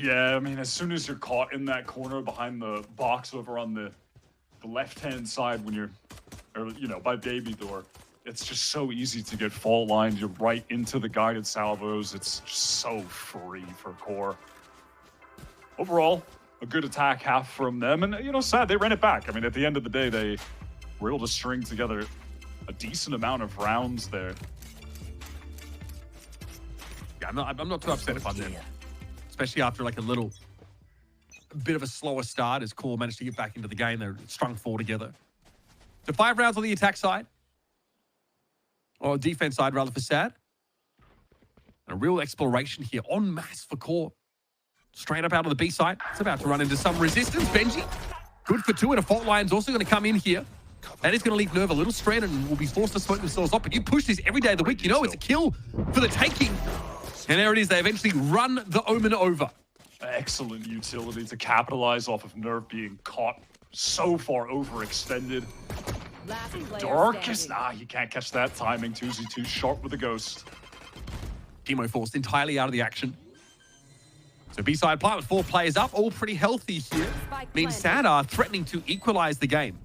Yeah, I mean, as soon as you're caught in that corner behind the box over on the left-hand side when you're, by Baby Door, it's just so easy to get fault lined. You're right into the guided salvos. It's just so free for QOR. Overall, a good attack half from them. And, SAD, they ran it back. I mean, at the end of the day, they were able to string together a decent amount of rounds there. Yeah, I'm not too upset if I'm there. Especially after like a bit of a slower start as QOR managed to get back into the game. They're strung 4 together. So 5 rounds on the attack side. Or defense side, rather, for Sad. A real exploration here en masse for QOR. Straight up out of the B side. It's about to run into some resistance. Benji, good for 2, and a fault line's also going to come in here. That is going to leave Nerve a little stranded and will be forced to smoke themselves off. But you push this every day of the week, you know it's a kill for the taking. And there it is. They eventually run the Omen over. Excellent utility to capitalize off of Nerve being caught so far overextended. Last player Darkest. standing. You can't catch that timing. 2z2 sharp with a ghost. Teemo forced entirely out of the action. So B-side plant with 4 players up, all pretty healthy here. Means Sad are threatening to equalize the game.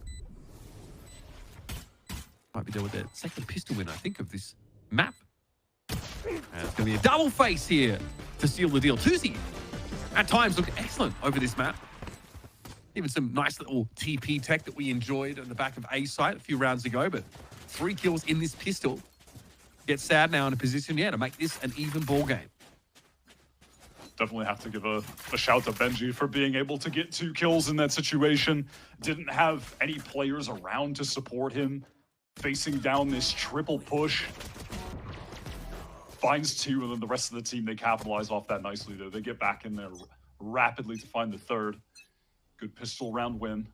Might be there with their second pistol win, I think, of this map. And it's going to be a double face here to seal the deal. Tuzi, at times, look excellent over this map. Even some nice little TP tech that we enjoyed on the back of A site a few rounds ago, but 3 kills in this pistol. Get Sad now in a position, to make this an even ball game. Definitely have to give a shout to Benji for being able to get 2 kills in that situation. Didn't have any players around to support him. Facing down this triple push. Finds 2, and then the rest of the team, they capitalize off that nicely, though. They get back in there rapidly to find the 3rd. Good pistol round win.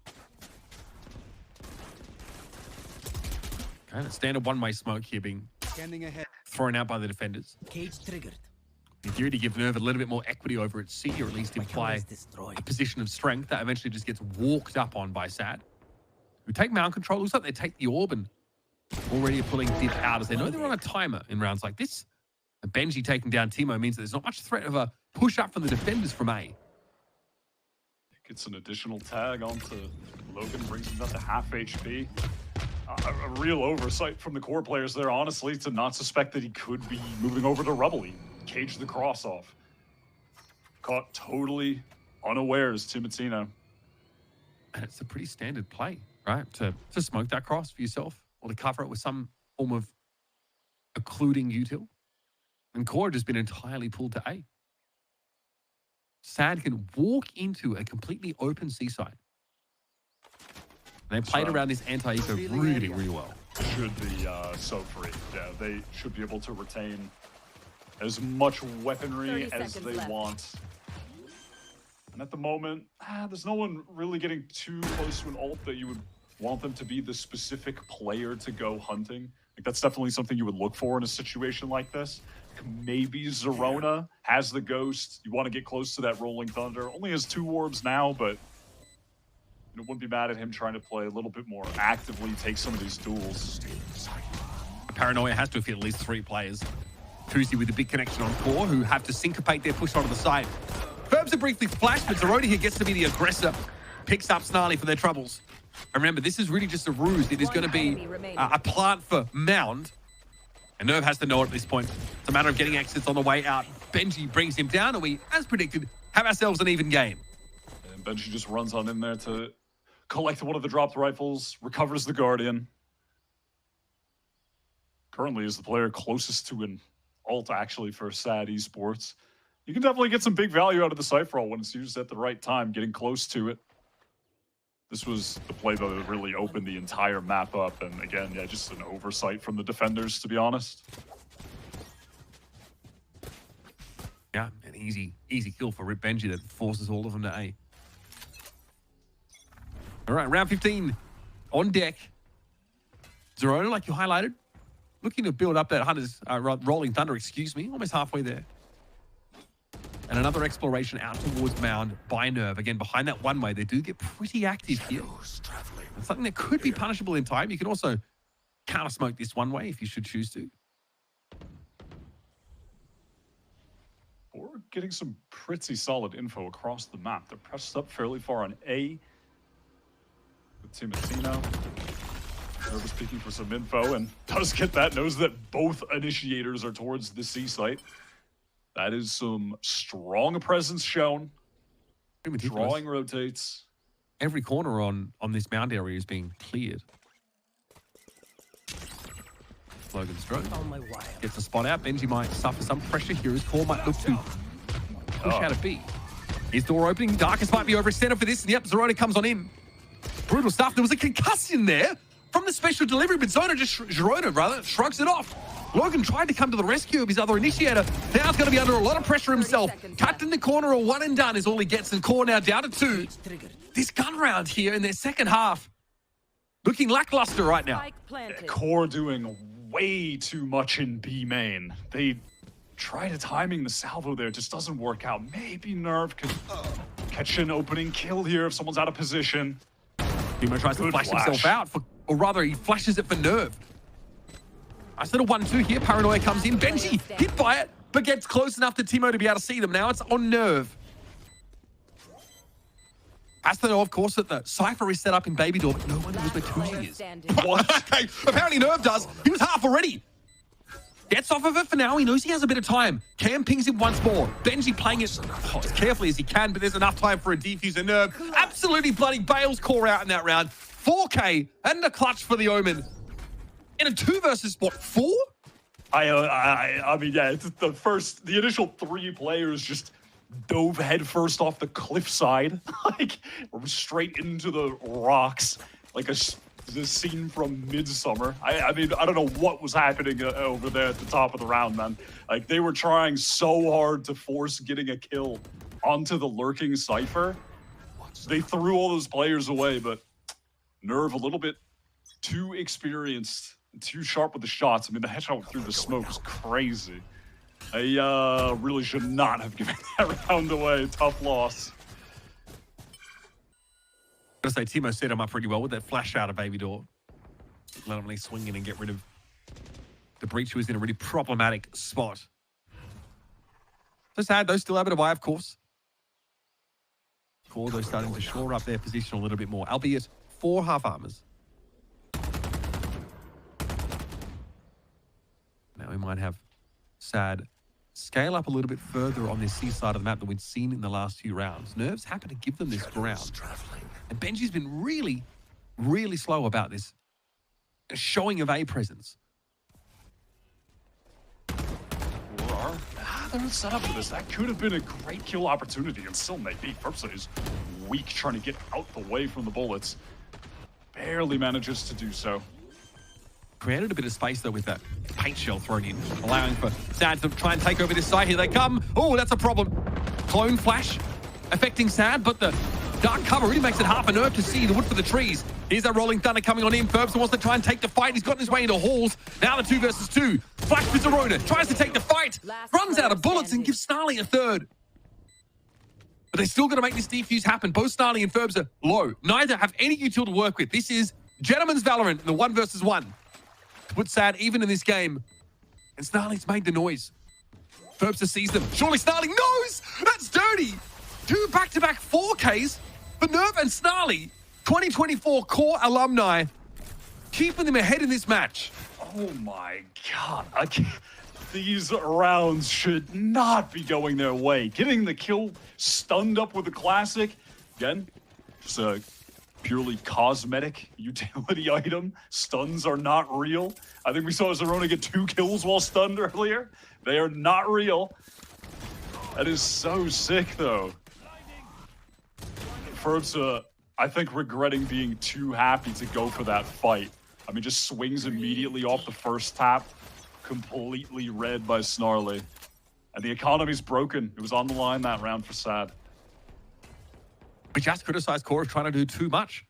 Okay, standard one-way smoke here being thrown out by the defenders. Cage triggered. In theory, to give Nerve a little bit more equity over at C, or at least imply a position of strength that eventually just gets walked up on by Sad. Who take mount control. Looks like they take the orb and already are pulling Div out as they know they're on a timer in rounds like this. And Benji taking down Teemo means that there's not much threat of a push up from the defenders from A. Gets an additional tag onto Logan, brings him down to half HP. A real oversight from the core players there, honestly, to not suspect that he could be moving over to Rubble. He caged the cross off. Caught totally unawares, Timatino. And it's a pretty standard play, right? To smoke that cross for yourself or to cover it with some form of occluding util. And QOR has been entirely pulled to A. Sad can walk into a completely open seaside. They played around this anti-eco really, really well. Should be so free. Yeah, they should be able to retain as much weaponry as they want. And at the moment, there's no one really getting too close to an ult that you would want them to be the specific player to go hunting. Like, that's definitely something you would look for in a situation like this. Maybe Zerona has the ghost. You want to get close to that Rolling Thunder. Only has 2 orbs now, but you wouldn't be mad at him trying to play a little bit more actively, take some of these duels. Paranoia has to have hit at least 3 players. Tuzi with a big connection on QOR, who have to syncopate their push onto the side. Verbs are briefly flashed, but Zerona here gets to be the aggressor. Picks up Snarly for their troubles. And remember, this is really just a ruse. It is going to be a plant for Mound. And Nerve has to know it at this point. It's a matter of getting exits on the way out. Benji brings him down, and we, as predicted, have ourselves an even game. And Benji just runs on in there to collect one of the dropped rifles, recovers the Guardian. Currently is the player closest to an ult, actually, for Sad Esports. You can definitely get some big value out of the Cypher ult when it's used at the right time, getting close to it. This was the play that really opened the entire map up, and again, yeah, just an oversight from the defenders, to be honest. Yeah, an easy kill for Rip Benji that forces all of them to A. All right, round 15 on deck. Zerona, like you highlighted, looking to build up that Hunter's Rolling Thunder, almost halfway there. And another exploration out towards Mound by Nerve. Again, behind that one-way, they do get pretty active here. It's something that could be punishable in time. You can also counter-smoke this one-way if you should choose to. We're getting some pretty solid info across the map. They're pressed up fairly far on A. With Timatino. Nerve is peeking for some info and does get that. Knows that both initiators are towards the C site. That is some strong presence shown. Drawing rotates. Every corner on this mound area is being cleared. Logan Stroke gets a spot out. Benji might suffer some pressure here. His core might look to push out a B. His door opening. Darkest might be over his center for this. And yep, Zerona comes on in. Brutal stuff. There was a concussion there from the special delivery, but Zerona shrugs it off. Logan tried to come to the rescue of his other initiator. Now he's going to be under a lot of pressure himself. Cut in the corner, a one and done is all he gets, and Core now down to 2. This gun round here in their second half looking lackluster right now. Spike planted. Core doing way too much in B main. They try to timing the salvo there, it just doesn't work out. Maybe Nerve could catch an opening kill here if someone's out of position. Timo tries to Good flash flash. himself out, or rather he flashes it for Nerve. Nice little 1-2 here. Paranoia comes in. Benji hit by it, but gets close enough to Timo to be able to see them. Now it's on Nerve. As to know, of course, that the Cypher is set up in Baby Door, but no one knows where Tuzi is. What? Okay, apparently Nerve does. He was half already. Gets off of it for now. He knows he has a bit of time. Cam pings him once more. Benji playing it as carefully as he can, but there's enough time for a defuse. And Nerve absolutely bloody bails Core out in that round. 4K and a clutch for the Omen. In a 2 versus, what, 4? I mean, yeah, it's the initial 3 players just dove headfirst off the cliffside, like straight into the rocks, like the scene from Midsummer. I mean, I don't know what was happening over there at the top of the round, man. Like, they were trying so hard to force getting a kill onto the lurking Cypher. They threw all those players away, but Nerve a little bit too experienced, too sharp with the shots. I mean, the headshot through the smoke was crazy. They really should not have given that round away. Tough loss. I'm going to say Timo set him up pretty well with that flash out of Baby Door. Let him swing in and get rid of the breach, who was in a really problematic spot. So sad, though, still able to buy, of course. Core, though, starting to shore up their position a little bit more, albeit 4 half armors. Now we might have Sad scale up a little bit further on this C side of the map that we'd seen in the last few rounds. Nerves happen to give them this ground. And Benji's been really, really slow about this. A showing of A presence. They're not set up for this. That could have been a great kill opportunity and still may be. Purpose is weak trying to get out the way from the bullets. Barely manages to do so. Created a bit of space, though, with that paint shell thrown in, allowing for Sad to try and take over this side. Here they come. Oh, that's a problem. Clone flash affecting Sad, but the dark cover really makes it half a nerve to see the wood for the trees. Here's that rolling thunder coming on in. Ferbs wants to try and take the fight. He's gotten his way into halls. Now the 2 versus 2. Flash for Zerona. Tries to take the fight. Runs out of bullets and gives Snarly a 3rd. But they're still going to make this defuse happen. Both Snarly and Ferbs are low. Neither have any util to work with. This is Gentleman's Valorant in the 1 versus 1. Put Sad even in this game. And Snarly's made the noise. Ferbster sees them. Surely Snarly knows! That's dirty! 2 back-to-back 4Ks for Nerve and Snarly. 2024 Core alumni. Keeping them ahead in this match. Oh my god. These rounds should not be going their way. Getting the kill stunned up with the classic. Again, just a purely cosmetic utility item. Stuns are not real. I think we saw Zerona get 2 kills while stunned earlier. They are not real. That is so sick, though. Ferbs, I think, regretting being too happy to go for that fight. I mean, just swings immediately off the first tap. Completely read by Snarly. And the economy's broken. It was on the line that round for Sad. We just criticized Core of trying to do too much.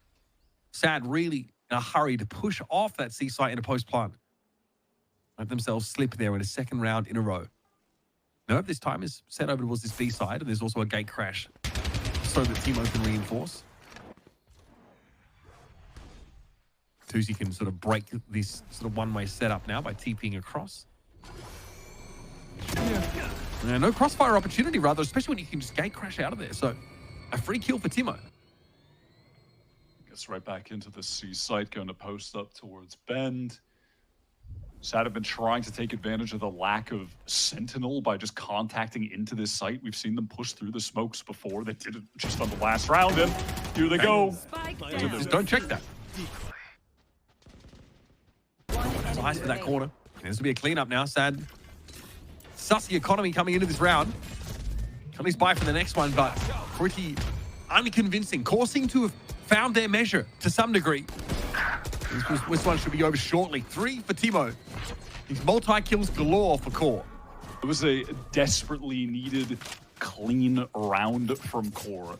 Sad really in a hurry to push off that C site into post plant. Let themselves slip there in a 2nd round in a row. Nerve this time is set over towards this B side, and there's also a gate crash so that Timo can reinforce. Tuzi can sort of break this sort of one-way setup now by TPing across. Yeah, no crossfire opportunity, rather, especially when you can just gate crash out of there. So a free kill for Timo. Gets right back into the C site, going to post up towards Bend. Sad have been trying to take advantage of the lack of Sentinel by just contacting into this site. We've seen them push through the smokes before. They did it just on the last round, and here they go. Just don't check that. Nice for that corner. This will be a cleanup now. Sad. Sussy economy coming into this round. Can least buy for the next one, but pretty unconvincing. Core seem to have found their measure to some degree. This one should be over shortly. 3 for Timo. These multi-kills galore for Core. It was a desperately needed clean round from Core.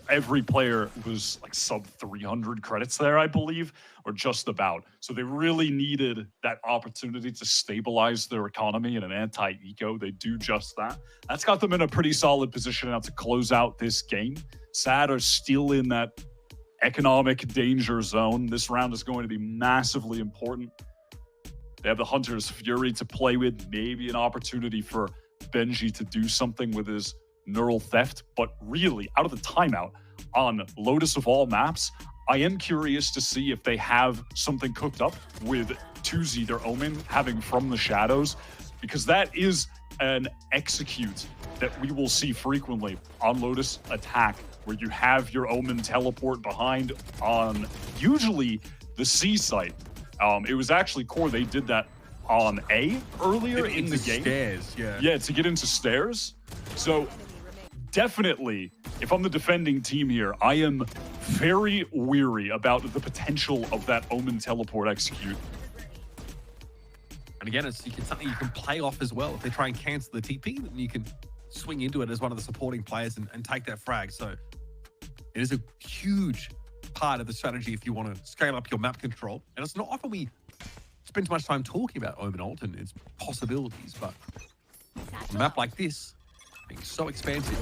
Every player was like sub 300 credits there, I believe, or just about. So they really needed that opportunity to stabilize their economy in an anti-eco. They do just that. That's got them in a pretty solid position now to close out this game. SAD are still in that economic danger zone. This round is going to be massively important. They have the Hunter's Fury to play with, maybe an opportunity for Benji to do something with his neural theft, but really, out of the timeout on Lotus of all maps, I am curious to see if they have something cooked up with Tuzi, their Omen, having From the Shadows, because that is an execute that we will see frequently on Lotus attack, where you have your Omen teleport behind on usually the C site. It was actually Core, they did that on A earlier in the game. Stairs, yeah. Yeah, to get into stairs. So definitely, if I'm the defending team here, I am very weary about the potential of that Omen teleport execute. And again, it's something you can play off as well. If they try and cancel the TP, then you can swing into it as one of the supporting players and take that frag. So it is a huge part of the strategy if you want to scale up your map control. And it's not often we spend too much time talking about Omen ult and its possibilities, but on a map like this, being so expansive,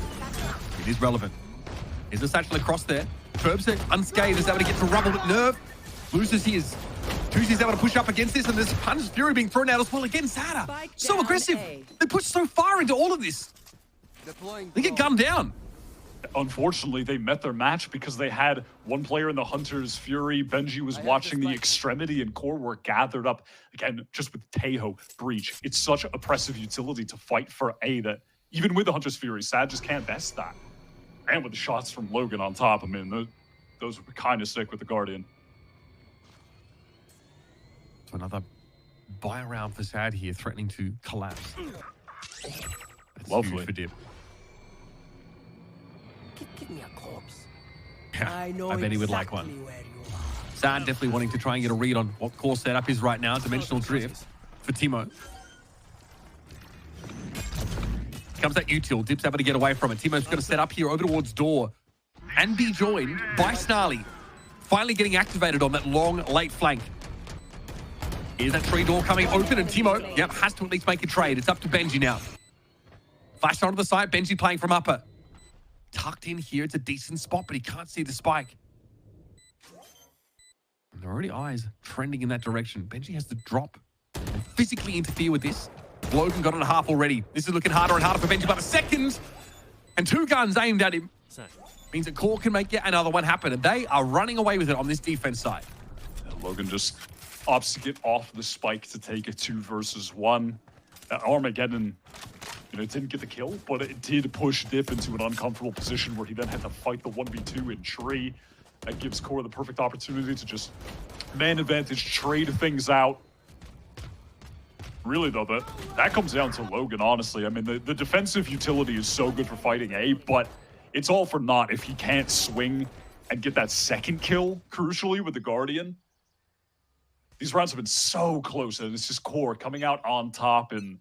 it is relevant. Is the satchel across there? Turbs it unscathed, is able to get to rubble, but Nerve loses his. Tuzi's able to push up against this, and there's Hunter's Fury being thrown out as well again. Sada, so aggressive. They push so far into all of this. They get gunned down. Unfortunately, they met their match because they had one player in the Hunter's Fury. Benji was watching the extremity, and Core were gathered up. Again, just with Tejo, Breach. It's such oppressive utility to fight for A that even with the Hunter's Fury, SAD just can't best that. And with the shots from Logan on top, I mean, those were kind of sick with the Guardian. So another buy around for SAD here, threatening to collapse. That's lovely huge for Dip. Give me a corpse. Yeah, I know I bet he would like exactly one. where you are. SAD definitely wanting to try and get a read on what Core setup is right now. Dimensional drift for Timo. Comes that util. Dip's able to get away from it. Timo's going to set up here over towards door and be joined by Snarly. Finally getting activated on that long, late flank. Here's that tree door coming open, and Timo, yep, has to at least make a trade. It's up to Benji now. Flash onto the side. Benji playing from upper. Tucked in here. It's a decent spot, but he can't see the spike. And there are already eyes trending in that direction. Benji has to drop and physically interfere with this. Logan got it a half already. This is looking harder and harder for Benji, but a second and 2 guns aimed at him. Means that Core can make yet another one happen, and they are running away with it on this defense side. Logan just opts to get off the spike to take a 2 versus 1. Armageddon, didn't get the kill, but it did push Dip into an uncomfortable position where he then had to fight the 1v2 in tree. That gives Core the perfect opportunity to just man advantage, trade things out. Really, though, that comes down to Logan, honestly. I mean, the defensive utility is so good for fighting A, but it's all for naught if he can't swing and get that second kill, crucially, with the Guardian. These rounds have been so close, and it's just Core coming out on top and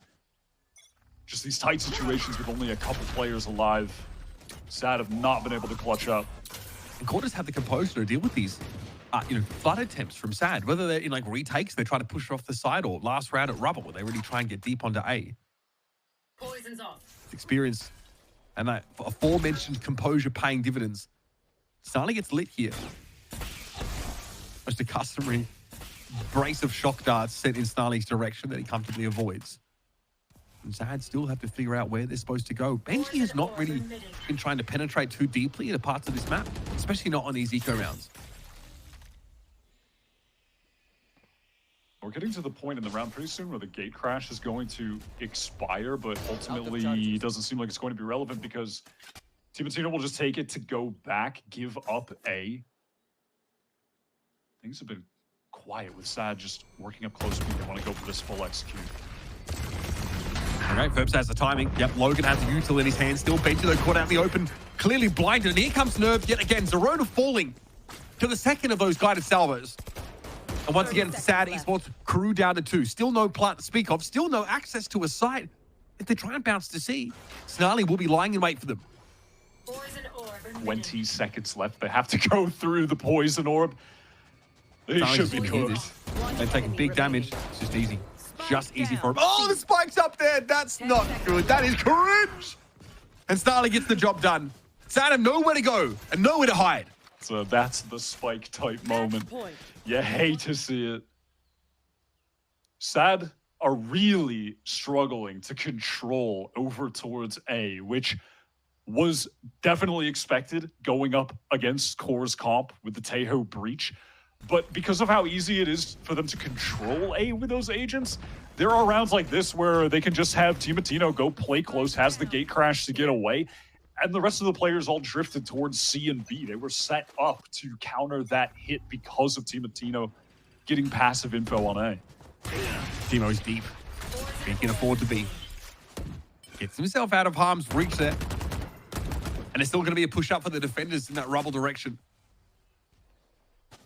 just these tight situations with only a couple players alive. SAD have not been able to clutch up. And Core just have the composure to deal with these flood attempts from SAD, whether they're in like retakes, they try to push it off the side, or last round at rubble, where they really try and get deep onto A. Poison's off. Experience and that aforementioned composure paying dividends. Snarly gets lit here. Just a customary brace of shock darts sent in Snarly's direction that he comfortably avoids. And SAD still have to figure out where they're supposed to go. Benji has not really been trying to penetrate too deeply into parts of this map, especially not on these eco rounds. We're getting to the point in the round pretty soon where the gate crash is going to expire, but ultimately doesn't seem like it's going to be relevant because Timatino will just take it to go back, give up A. Things have been quiet with Sad just working up close speed. They want to go for this full execute. Okay, Ferbs has the timing. Yep, Logan has the util in his hand. Still Benji though caught out in the open. Clearly blinded. And here comes Nerve yet again. Zerona falling to the second of those guided salvos. And once again, Sad Esports crew down to 2. Still no plant to speak of. Still no access to a site. If they try and bounce to C, Snarly will be lying in wait for them. 20 seconds left. They have to go through the poison orb. They should be cooked. They're taking big damage. It's just easy. Just easy for him. Oh, the spike's up there. That's not good. That is cringe. And Snarly gets the job done. Sad have nowhere to go and nowhere to hide. So that's the spike type moment. You hate to see it. Sad are really struggling to control over towards A, which was definitely expected going up against QOR's comp with the Tejo breach. But because of how easy it is for them to control A with those agents, there are rounds like this where they can just have Timatino go play close, has the gate crash to get away, and the rest of the players all drifted towards C and B. They were set up to counter that hit because of Timatino getting passive info on A. Timo's deep. He can afford to be. Gets himself out of harm's reach there. And it's still going to be a push-up for the defenders in that rubble direction.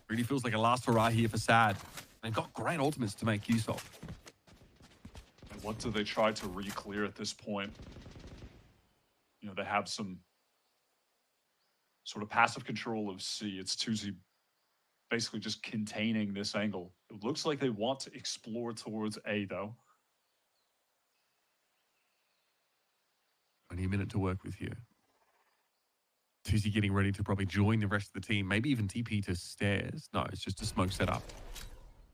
Really feels like a last hurrah here for Sad. They've got great ultimates to make use of. What do they try to re-clear at this point? You know, they have some sort of passive control of C. It's Tuzi basically just containing this angle. It looks like they want to explore towards A, though. Only a minute to work with here. Tuzi getting ready to probably join the rest of the team. Maybe even TP to stairs. No, it's just a smoke setup.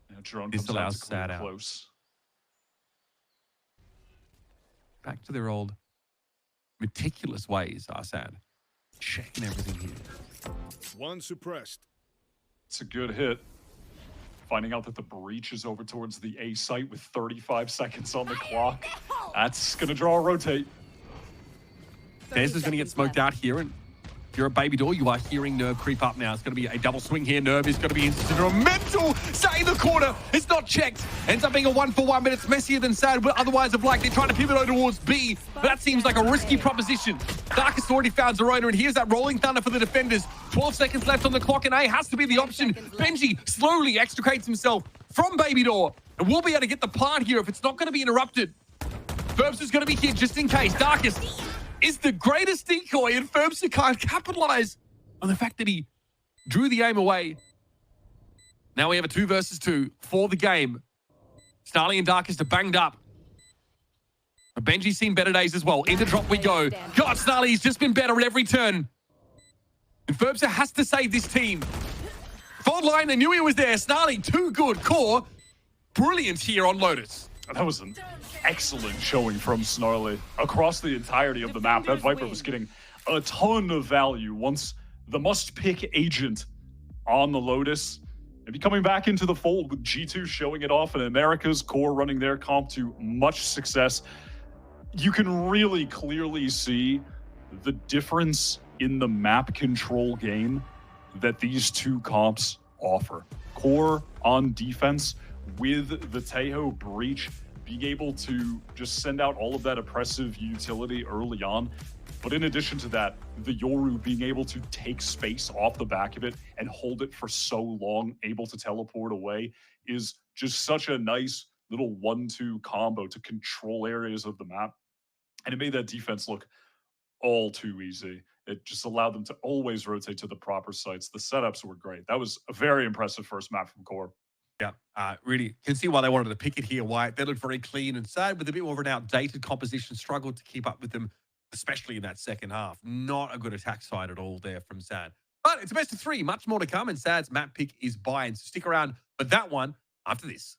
Yeah, drone This comes out allows to clear Sad out. close. Back to their old meticulous ways, are Sad. Checking everything here. One suppressed. It's a good hit. Finding out that the breach is over towards the A site with 35 seconds on the clock. That's going to draw a rotate. Stairs is going to get smoked out here, and if you're a baby doll, you are hearing Nerve creep up now. It's going to be a double swing here. Nerve is going to be instant or a mental sat in the corner. It's not checked. Ends up being a 1-for-1, but it's messier than Sad would otherwise have liked. They're trying to pivot over towards B, but that seems like a risky proposition. Darkest already found Zerona, and here's that rolling thunder for the defenders. 12 seconds left on the clock, and A has to be the option. Benji slowly extricates himself from Baby Door, and we'll be able to get the plant here if it's not going to be interrupted. Ferbs is going to be here just in case. Darkest is the greatest decoy, and Ferbs can't capitalize on the fact that he drew the aim away. Now we have a 2 versus 2 for the game. Snarly and Darkest are banged up. But Benji's seen better days as well. Into drop we go. God, Snarly's just been better at every turn. And Ferbs has to save this team. Fault line, they knew he was there. Snarly, too good. QOR, brilliant here on Lotus. That was an excellent showing from Snarly across the entirety of the map. That Viper was getting a ton of value once the must-pick agent on the Lotus. Maybe coming back into the fold with G2 showing it off and America's QOR running their comp to much success. You can really clearly see the difference in the map control game that these two comps offer. QOR on defense with the Tejo breach, being able to just send out all of that oppressive utility early on. But in addition to that, the Yoru being able to take space off the back of it and hold it for so long, able to teleport away, is just such a nice little 1-2 combo to control areas of the map. And it made that defense look all too easy. It just allowed them to always rotate to the proper sites. The setups were great. That was a very impressive first map from QOR. Yeah, really can see why they wanted to pick it here, Wyatt. They looked very clean and Sad with a bit more of an outdated composition, struggled to keep up with them, especially in that second half. Not a good attack side at all there from Sad. But it's a best of 3, much more to come, and Sad's map pick is buy-in. So stick around for that one after this.